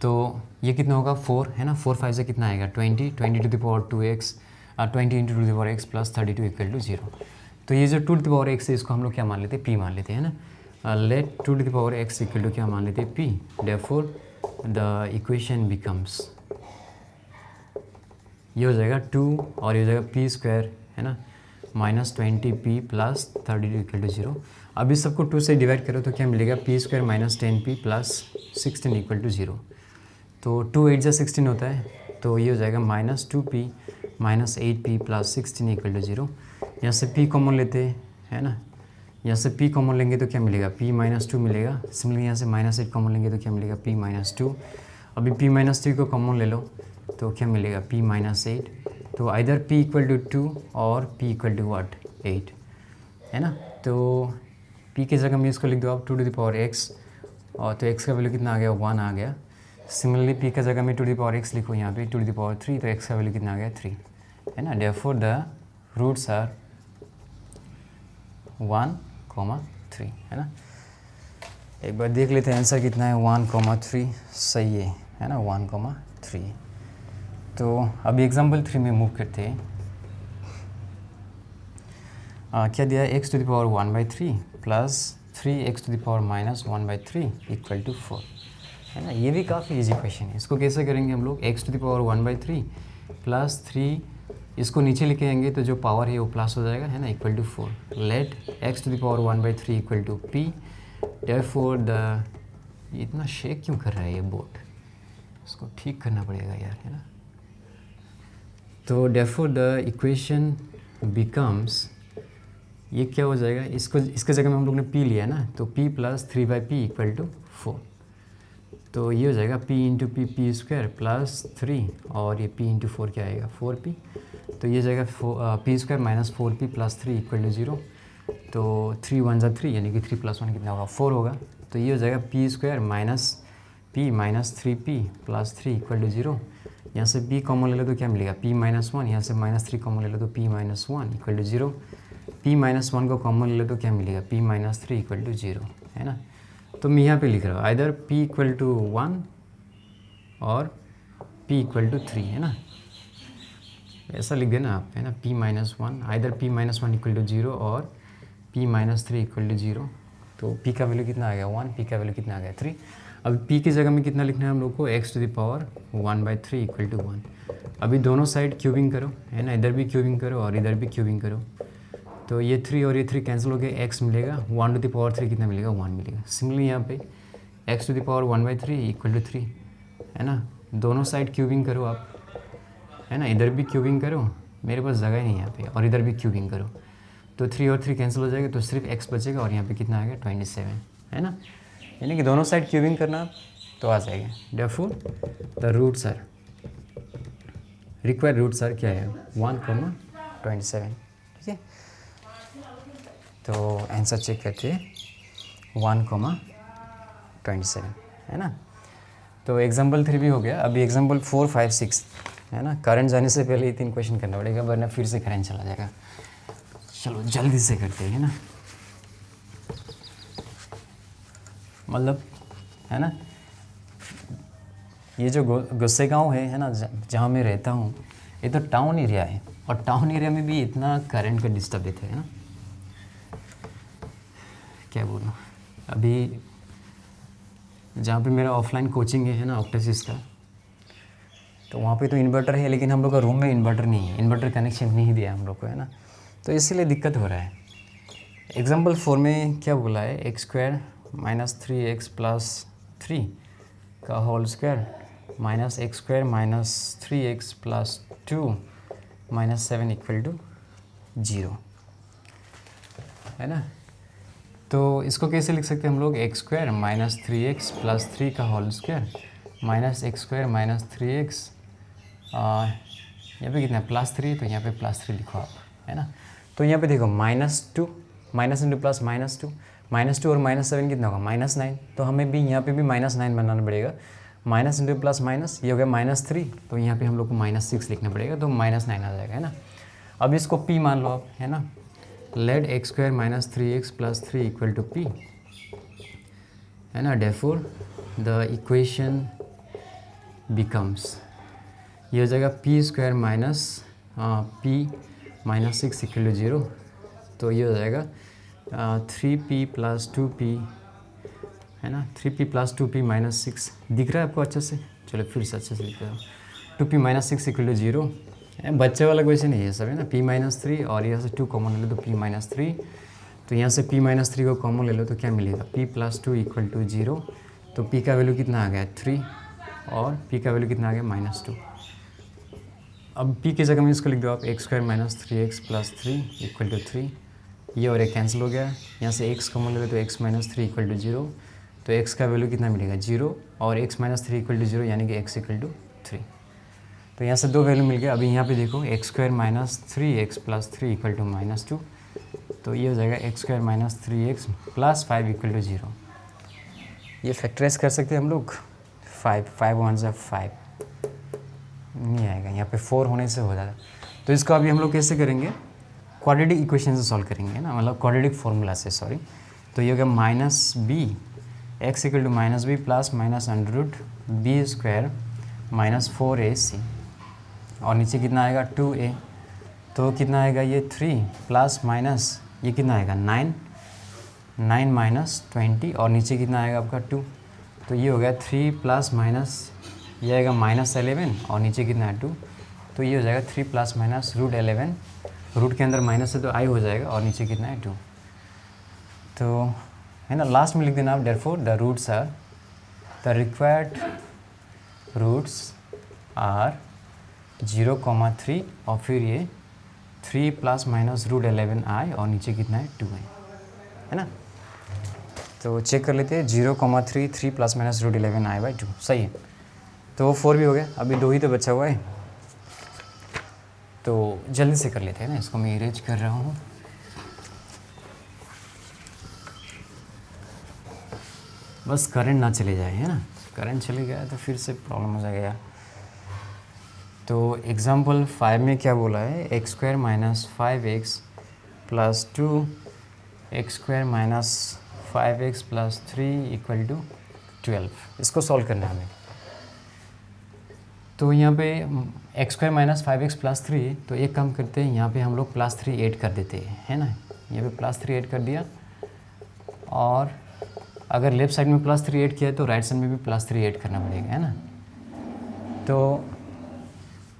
तो ये कितना होगा 4 है ना, 4 5 से कितना आएगा 20 20⁻2x 20 × 2⁻x +32 = 0। तो ये जो 2⁻x है इसको हम लोग क्या मान लेते हैं p मान लेते हैं ना। लेट 2⁻x = क्या मान लेते हैं p। Therefore the equation becomes, ये हो जाएगा 2 और ये हो जाएगा p² है ना -20p + 32 = 0। अब इस सबको 2 से डिवाइड करो तो क्या मिलेगा p² - 10p + 16 = 0। तो 2 8 × 16 होता है, तो ये हो जाएगा -2p - 8p + 16 = 0। यहाँ से p कॉमन लेते हैं, है ना। यहाँ से p कॉमन लेंगे तो क्या मिलेगा p - 2 मिलेगा। सिमिलरली यहाँ से -8 कॉमन लेंगे तो क्या मिलेगा p - 2। अभी p - 3 को कॉमन ले लो तो क्या मिलेगा p - 8। तो आइदर p = 2 और p = 8, है ना। तो p की जगह में इसको लिख दो आप 2⁻x, और तो x का वैल्यू कितना आ गया 1 आ गया। सिमिलरली p का जगह में 2⁻x लिखो यहाँ पे 2⁻3, तो x का वैल्यू कितना आ गया 3, है ना। देयरफॉर द रूट्स आर 1, 3, है ना। एक बार देख लेते हैं आंसर कितना है 1, 3 सही है ना 1, 3। तो अभी एग्जाम्पल 3 में मूव करते हैं। क्या दिया है x⁻1/3 + 3x⁻−1/3 = 4, है ना। ये भी काफ़ी इजी क्वेश्चन है। इसको कैसे करेंगे हम लोग x⁻1/3 + 3, इसको नीचे लेके आएंगे तो जो पावर है वो प्लस हो जाएगा, है ना = 4। Let x⁻1/3 = p। Therefore the, इतना शेक क्यों कर रहा है ये बोर्ड, इसको ठीक करना पड़ेगा यार, है ना। तो देयरफॉर द इक्वेशन बिकम्स, ये क्या हो जाएगा, इसके जगह में हम लोग ने p लिया ना, तो p + 3/p = 4। तो ये हो जाएगा p × p p² + 3, और ये p × 4 क्या आएगा 4p। तो ये जाएगा p² - 4p + 3 = 0। तो 3 1 × 3 यानी कि 3 + 1 कितना होगा 4 होगा। तो ये हो जाएगा p² - p - 3p + 3 = 0। यहाँ से p कॉमन ले लो तो क्या मिलेगा p - 1, यहाँ से -3 कॉमन ले लो तो p - 1 = 0। p - 1 को कॉमन ले लो तो क्या मिलेगा p - 3 = 0, है ना। तो मैं यहाँ पे लिख रहा हूँ आइदर p = 1 और p = 3, है ना, ऐसा लिख देना आप, है ना। p - 1 आइदर p - 1 = 0 और p - 3 = 0। तो p का वैल्यू कितना आ गया 1, p का वैल्यू कितना आ गया 3। अब p की जगह में कितना लिखना है हम लोग को x⁻1/3 = 1। अभी दोनों साइड क्यूबिंग करो, है ना, इधर भी क्यूबिंग करो और इधर भी क्यूबिंग करो। तो ये 3 और ये 3 कैंसिल हो गए, x मिलेगा 1⁻3 कितना मिलेगा 1 मिलेगा। सिमिलरली यहाँ पे x⁻1/3 = 3, है ना। दोनों साइड क्यूबिंग करो आप, है ना, इधर भी क्यूबिंग करो, मेरे पास जगह ही नहीं यहाँ पे, और इधर भी क्यूबिंग करो। तो 3 और 3 कैंसिल हो जाएगा, तो सिर्फ x बचेगा और यहाँ पे कितना आएगा 27, है ना। यानी कि दोनों साइड क्यूबिंग करना तो आ जाएगा। Therefore the roots are, required roots are क्या है 1,27, ठीक है। तो आंसर चेक करते हैं 1,27, है ना। तो एग्जाम्पल 3 भी हो गया। अभी एग्जाम्पल 4, 5, 6 है ना। करंट जाने से पहले ही 3 क्वेश्चन करना पड़ेगा, वरना फिर से करंट चला जाएगा। चलो जल्दी से करते हैं ना, मतलब है ना। ये जो गुस्सेगांव है ना, जहाँ मैं रहता हूँ, ये तो टाउन एरिया है, और टाउन एरिया में भी इतना करंट का डिस्टर्ब देते हैं ना, क्या बोलूँ। अभी जहाँ पे मेरा ऑफलाइन कोचिंग है ना ऑप्टेसिस का, तो वहाँ पे तो इन्वर्टर है, लेकिन हम लोग का रूम में इन्वर्टर नहीं है, इन्वर्टर कनेक्शन नहीं दिया हम लोग को, है ना। तो इसीलिए दिक्कत हो रहा है। एग्जाम्पल 4 में क्या बोला है, x² - 3x + 3 का whole square minus x² - 3x + 2 - 7 = 0, है ना। तो इसको कैसे लिख सकते हैं हम लोग, x² - 3x + 3 का whole square minus x² - 3x, यहाँ पे कितना है +3, तो यहाँ पे +3 लिखो आप, है ना। तो यहाँ पे देखो -2, माइनस इंटू प्लस -2, -2 और -7 कितना होगा -9, तो हमें भी यहाँ पे भी -9 बनाना पड़ेगा। माइनस इंटू प्लस माइनस, ये हो गया -3, तो यहाँ पे हम लोग को -6 लिखना पड़ेगा, तो -9 आ जाएगा, है ना। अब इसको p मान लो आप, है ना। लेट x² - 3x + 3 = p, है ना। देयरफॉर द इक्वेशन बिकम्स, ये हो जाएगा p² - p - 6 = 0, तो ये हो जाएगा 3p + 2p, है ना। 3p + 2p - 6 दिख रहा है आपको अच्छे से। चलो फिर से अच्छे से लिख रहा हूँ, 2p - 6 = 0। बच्चे वाला क्वेश्चन है ये सब, है ना। p - 3 और यहाँ से 2 कॉमन ले लो तो p - 3, तो यहाँ से p - 3 को कॉमन ले लो तो क्या मिलेगा, p + 2 = 0। तो p का वैल्यू कितना आ गया 3, और p का वैल्यू कितना आ गया -2। अब p की जगह में इसको लिख दो आप, x² - 3x + 3 = 3, ये और एक कैंसिल हो गया। यहाँ से x कॉमन ले लो तो x - 3 = 0, तो x का वैल्यू कितना मिलेगा 0, और x - 3 = 0, यानी कि x = 3। तो यहाँ से 2 वैल्यू मिल गया। अभी यहाँ पे देखो x² - 3x + 3 = -2, तो ये हो जाएगा x² - 3x + 5 = 0। ये फैक्टराइज कर सकते हैं हम लोग, 5 1 = 5 नहीं आएगा, यहाँ पे 4 होने से हो जाएगा। तो इसको अभी हम लोग कैसे करेंगे, क्वाड्रेटिक इक्वेशन से सॉल्व करेंगे ना, मतलब क्वाड्रेटिक फार्मूला से, सॉरी। तो ये हो गया -b, x = -b + √b² - 4ac, और नीचे कितना आएगा 2a, तो कितना आएगा ये 3 प्लस माइनस ये कितना आएगा 9 - 20, और नीचे कितना आएगा आपका 2, तो ये हो गया 3 प्लस माइनस ये आएगा -11, और नीचे कितना है 2, तो ये हो जाएगा 3 प्लस माइनस √11, रूट के अंदर माइनस है तो i हो जाएगा, और नीचे कितना है 2, तो है ना। लास्ट में लिख देना आप, therefore the roots are, the required roots are 0,3, और फिर ये 3 प्लस माइनस √11i, और नीचे कितना है 2 है ना। तो चेक कर लेते हैं, 0,3, 3 प्लस माइनस √11i/2, सही है। तो 4 भी हो गया, अभी 2 ही तो बचा हुआ है, तो जल्दी से कर लेते हैं ना। इसको मैं इरेज कर रहा हूँ। बस करंट ना चले जाए, है ना। करंट चले गया तो फिर से प्रॉब्लम हो जाएगा यार। तो एग्जाम्पल 5 में क्या बोला है, x² - 5x + 2, x² - 5x + 3 = 12। इसको सॉल्व करना है हमें। तो यहाँ पे x² - 5x + 3, तो एक काम करते हैं, यहाँ पे हम लोग +3 ऐड कर देते हैं, है ना। यहाँ पे +3 ऐड कर दिया, और अगर लेफ्ट साइड में +3 ऐड किया है तो राइट साइड में भी +3 ऐड करना पड़ेगा, है ना। तो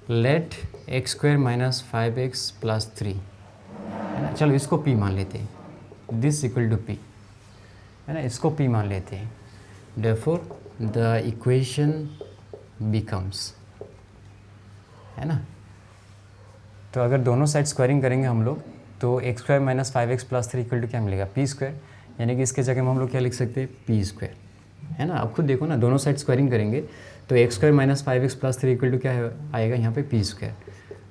लेट x² - 5x + 3, है ना। चलो इसको p मान लेते हैं, दिस = p, है ना। इसको p मान लेते हैं, देयरफॉर द इक्वेशन बिकम्स, है ना। तो अगर दोनों साइड स्क्वायरिंग करेंगे हम लोग, तो तो X square minus 5x plus 3 equal to क्या मिलेगा, पी स्क्वायर। यानी कि इसके जगह में हम लोग क्या लिख सकते हैं, पी स्क्वायर, है ना। अब खुद देखो ना, दोनों साइड स्क्वायरिंग करेंगे तो X square minus 5x plus 3 equal to क्या आएगा यहाँ पे, पी स्क्वायर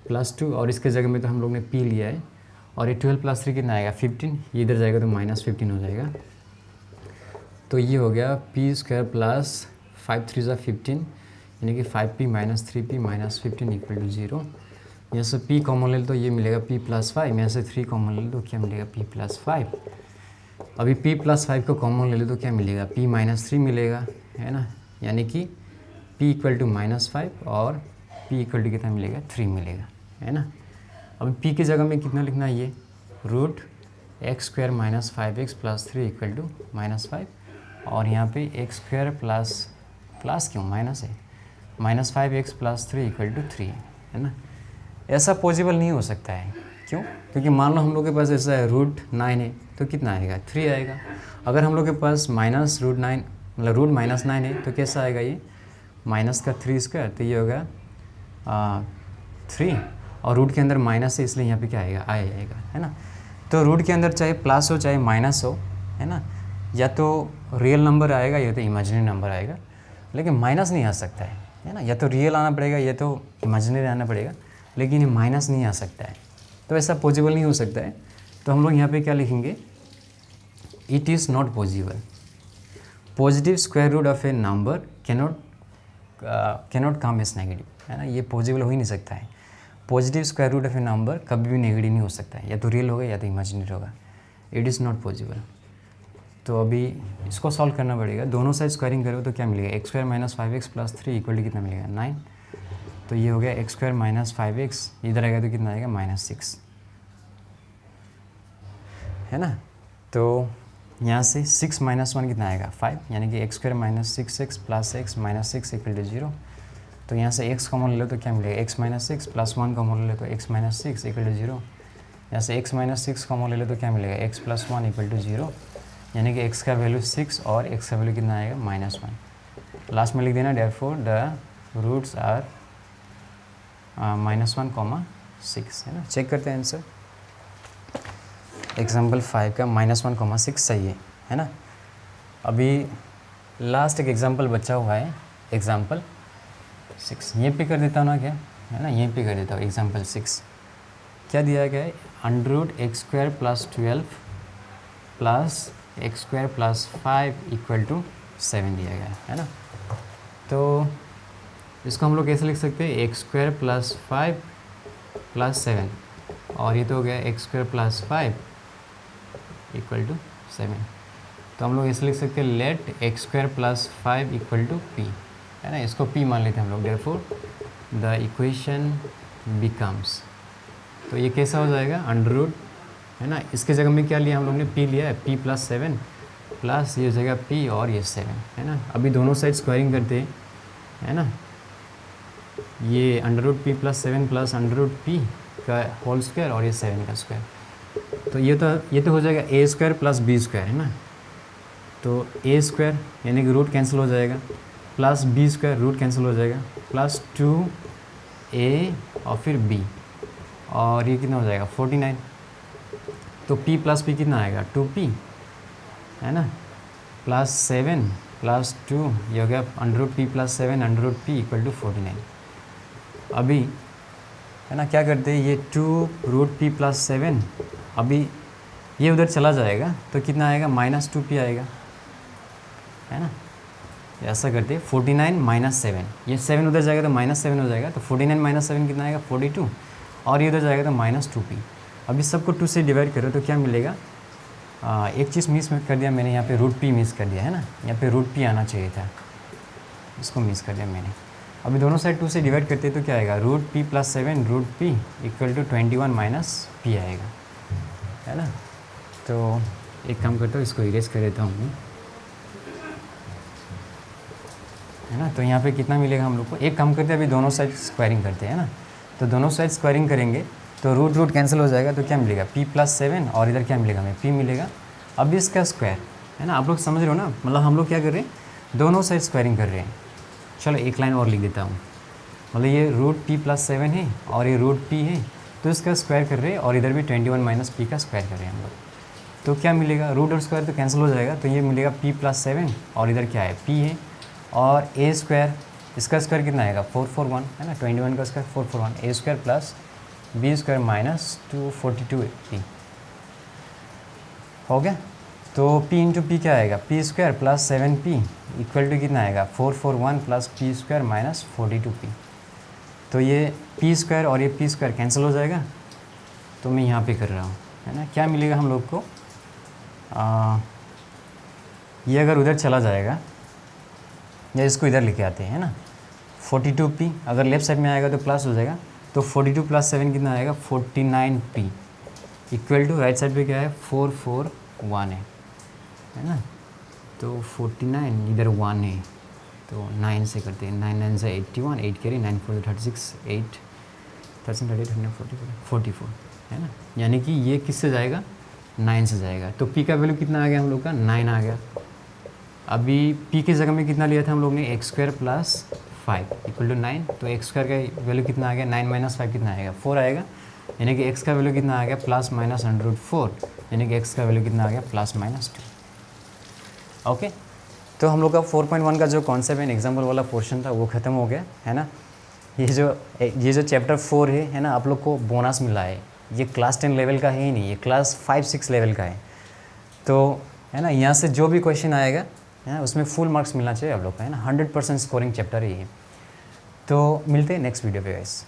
प्लस 2, और इसके जगह में तो हम लोग ने पी लिया है, और ये 12 प्लस 3 कितना आएगा, 15, ये इधर जाएगा तो -15 हो जाएगा। तो ये हो गया पी स्क्वायर प्लस 5 3 ज़ा 15, यानी कि 5p minus 3p minus 15 equal to 0। यहाँ से p कॉमन ले तो ये मिलेगा p प्लस 5, यहाँ से 3 कॉमन ले तो क्या मिलेगा, p प्लस 5। अभी p प्लस 5 को कॉमन ले लो तो क्या मिलेगा, p माइनस 3 मिलेगा, है ना। यानी कि p इक्वल टू -5 और p इक्वल टू कितना मिलेगा, 3 मिलेगा, है ना। अभी p की जगह में कितना लिखना है, ये root X square minus 5x plus 3 equal to -5, और यहाँ पे एक्स स्क्वायर प्लस क्यों माइनस है, -5x प्लस 3 इक्वल टू 3, है ना। ऐसा पॉसिबल नहीं हो सकता है, क्यों, क्योंकि मान लो हम लोग के पास ऐसा है रूट 9 है तो कितना आएगा, 3 आएगा। अगर हम लोग के पास माइनस रूट 9 मतलब रूट -9 है तो कैसा आएगा, ये माइनस का 3 स्क्वायर, तो ये होगा 3, और रूट के अंदर माइनस है इसलिए यहाँ पे क्या आएगा, आएगा, है ना। तो रूट के अंदर चाहे प्लस हो चाहे माइनस हो, है ना, या तो रियल नंबर आएगा या तो इमेजिनरी नंबर आएगा, लेकिन माइनस नहीं आ सकता है ना। या तो रियल आना पड़ेगा या तो इमेजिनरी आना पड़ेगा, लेकिन ये माइनस नहीं आ सकता है, तो ऐसा पॉसिबल नहीं हो सकता है। तो हम लोग यहाँ पे क्या लिखेंगे, it is not possible, positive square root of a number cannot come as negative, है ना। ये पॉसिबल हो ही नहीं सकता है, positive square root of a number कभी भी नेगेटिव नहीं हो सकता है, या तो रियल होगा या तो इमेजिनरी होगा, इट इज़ नॉट पॉसिबल। तो अभी इसको सॉल्व करना पड़ेगा, दोनों साइड स्क्वायरिंग करो तो क्या मिलेगा, X square minus 5x plus 3 equal to कितना मिलेगा, 9। तो ये हो गया एक्स स्क्वायर माइनस 5x, इधर आएगा तो कितना आएगा, -6, है ना। तो यहाँ से 6 माइनस 1 कितना आएगा, 5, यानी कि X square minus 6x plus x minus 6 equal to 0। तो यहाँ से x कॉमन ले लो तो क्या मिलेगा, x माइनस 6 प्लस 1 कॉमन ले लो तो x माइनस 6 इक्वल टू 0। यहाँ से x माइनस 6 कॉमन ले लो तो क्या मिलेगा, x प्लस 1 इक्वल टू 0, यानी कि x का वैल्यू 6 और x का वैल्यू कितना आएगा, -1। लास्ट में लिख देना देयरफॉर द रूट्स आर -1, है ना। चेक करते हैं आंसर, एग्जाम्पल 5 का -1, 6 सही है ना। अभी लास्ट एक एग्जाम्पल बचा हुआ है, एग्जाम्पल 6 ये पे कर देता हूँ ना, क्या है ना, ये पे कर देता हूँ। एग्जाम्पल 6 क्या दिया गया है, √x² plus 12 plus x² plus 5 equal to 7 दिया गया है ना। तो इसको हम लोग कैसे लिख सकते हैं, x² प्लस 5 प्लस 7, और ये तो हो गया x² प्लस 5 इक्वल टू 7। तो हम लोग ऐसे लिख सकते हैं, let x² plus 5 equal to p, है ना। इसको p मान लेते हैं हम लोग, देयरफॉर द इक्वेशन बिकम्स, तो ये कैसा हो जाएगा, √, है ना। इसके जगह में क्या लिया हम लोग ने, p लिया है, p प्लस 7 प्लस ये हो जाएगा p और ये 7, है ना। अभी दोनों साइड स्क्वायरिंग करते हैं, है ना। ये √p प्लस 7 प्लस √p का होल स्क्वायर और ये 7 का स्क्वायर, तो ये तो हो जाएगा a² प्लस b², है ना। तो a² यानी कि रूट कैंसिल हो जाएगा, प्लस b² रूट कैंसिल हो जाएगा, प्लस 2a और फिर b, और ये कितना हो जाएगा 49। तो p प्लस p कितना आएगा, 2p, है ना, प्लस 7 प्लस 2, ये हो गया √p plus 7 √p equal to 49। अभी है ना क्या करते हैं, ये 2√p प्लस 7, अभी ये उधर चला जाएगा तो कितना आएगा, -2p आएगा, है ना। ऐसा करते हैं, 49 माइनस 7, ये 7 उधर जाएगा तो -7 हो जाएगा, तो 49 माइनस 7 कितना आएगा, 42, और ये उधर जाएगा तो -2p। अभी सबको 2 से डिवाइड करो तो क्या मिलेगा, एक चीज़ मिस कर दिया मैंने, यहाँ पे √p मिस कर दिया, है ना। यहाँ पे √p आना चाहिए था, इसको मिस कर दिया मैंने। अभी दोनों साइड 2 से डिवाइड करते हैं तो क्या आएगा, √p plus 7 √p equal to 21 minus p आएगा, है ना। तो एक काम करता हूँ, इसको इरेज कर देता हूँ, है ना। तो यहाँ पे कितना मिलेगा हम लोग को, एक काम करते हैं, अभी दोनों साइड स्क्वायरिंग करते हैं ना। तो दोनों साइड स्क्वायरिंग करेंगे तो रूट कैंसिल हो जाएगा, तो क्या मिलेगा, p प्लस 7, और इधर क्या मिलेगा हमें, p मिलेगा। अब इसका स्क्वायर, है ना, आप लोग समझ रहे हो ना, मतलब हम लोग क्या कर रहे हैं, दोनों साइड स्क्वायरिंग कर रहे हैं। चलो एक लाइन और लिख देता हूँ, मतलब ये √p प्लस 7 है और ये √p है, तो इसका स्क्वायर कर रहे हैं और इधर भी 21 माइनस पी का स्क्वायर कर रहे हैं हम लोग। तो क्या मिलेगा, रूट और स्क्वायर तो कैंसिल हो जाएगा, तो ये मिलेगा p + 7 और इधर क्या है p है, और a स्क्वायर, इसका स्क्वायर कितना आएगा 441 है ना, 21 का square 441, a square plus b square minus 242p हो गया। तो p इंटू पी क्या आएगा, p square plus 7p equal to कितना आएगा 441 plus p square minus 42p। तो ये p स्क्वायर और ये p स्क्वायर कैंसिल हो जाएगा, तो मैं यहाँ पे कर रहा हूँ है ना। क्या मिलेगा हम लोग को, ये अगर उधर चला जाएगा या इसको इधर लेके आते हैं ना, 42p अगर लेफ्ट साइड में आएगा तो प्लस हो जाएगा, तो 42 + 7 कितना आएगा 49p equal to right side पे क्या है 441 है ना। तो 49 इधर 1 है, तो 9 से करते हैं, 9 9 से 81, 8 कैरी 9 4 36, 8 13 38 44 है ना, यानी कि ये किससे जाएगा 9 से जाएगा। तो p का वैल्यू कितना आ गया हम लोग का 9 आ गया। अभी p की जगह में कितना लिया था हम लोग ने x² + 5 इक्वल टू 9, तो x² का वैल्यू कितना आ गया 9 - 5 कितना आएगा 4 आएगा, यानी कि x का वैल्यू कितना आ गया ±√4, यानी कि x का वैल्यू कितना आ गया ±2। ओके, तो हम लोग का 4.1 का जो कॉन्सेप्ट है एग्जाम्पल वाला पोर्शन था वो ख़त्म हो गया है ना। ये जो चैप्टर 4 है ना, आप लोग को बोनस मिला है, ये क्लास 10 लेवल का है ही नहीं, ये क्लास 5-6 लेवल का है। तो है ना, यहाँ से जो भी क्वेश्चन आएगा है ना उसमें फुल मार्क्स मिलना चाहिए आप लोग का है ना, 100% स्कोरिंग चैप्टर है ये। तो मिलते हैं नेक्स्ट वीडियो पे गाइस।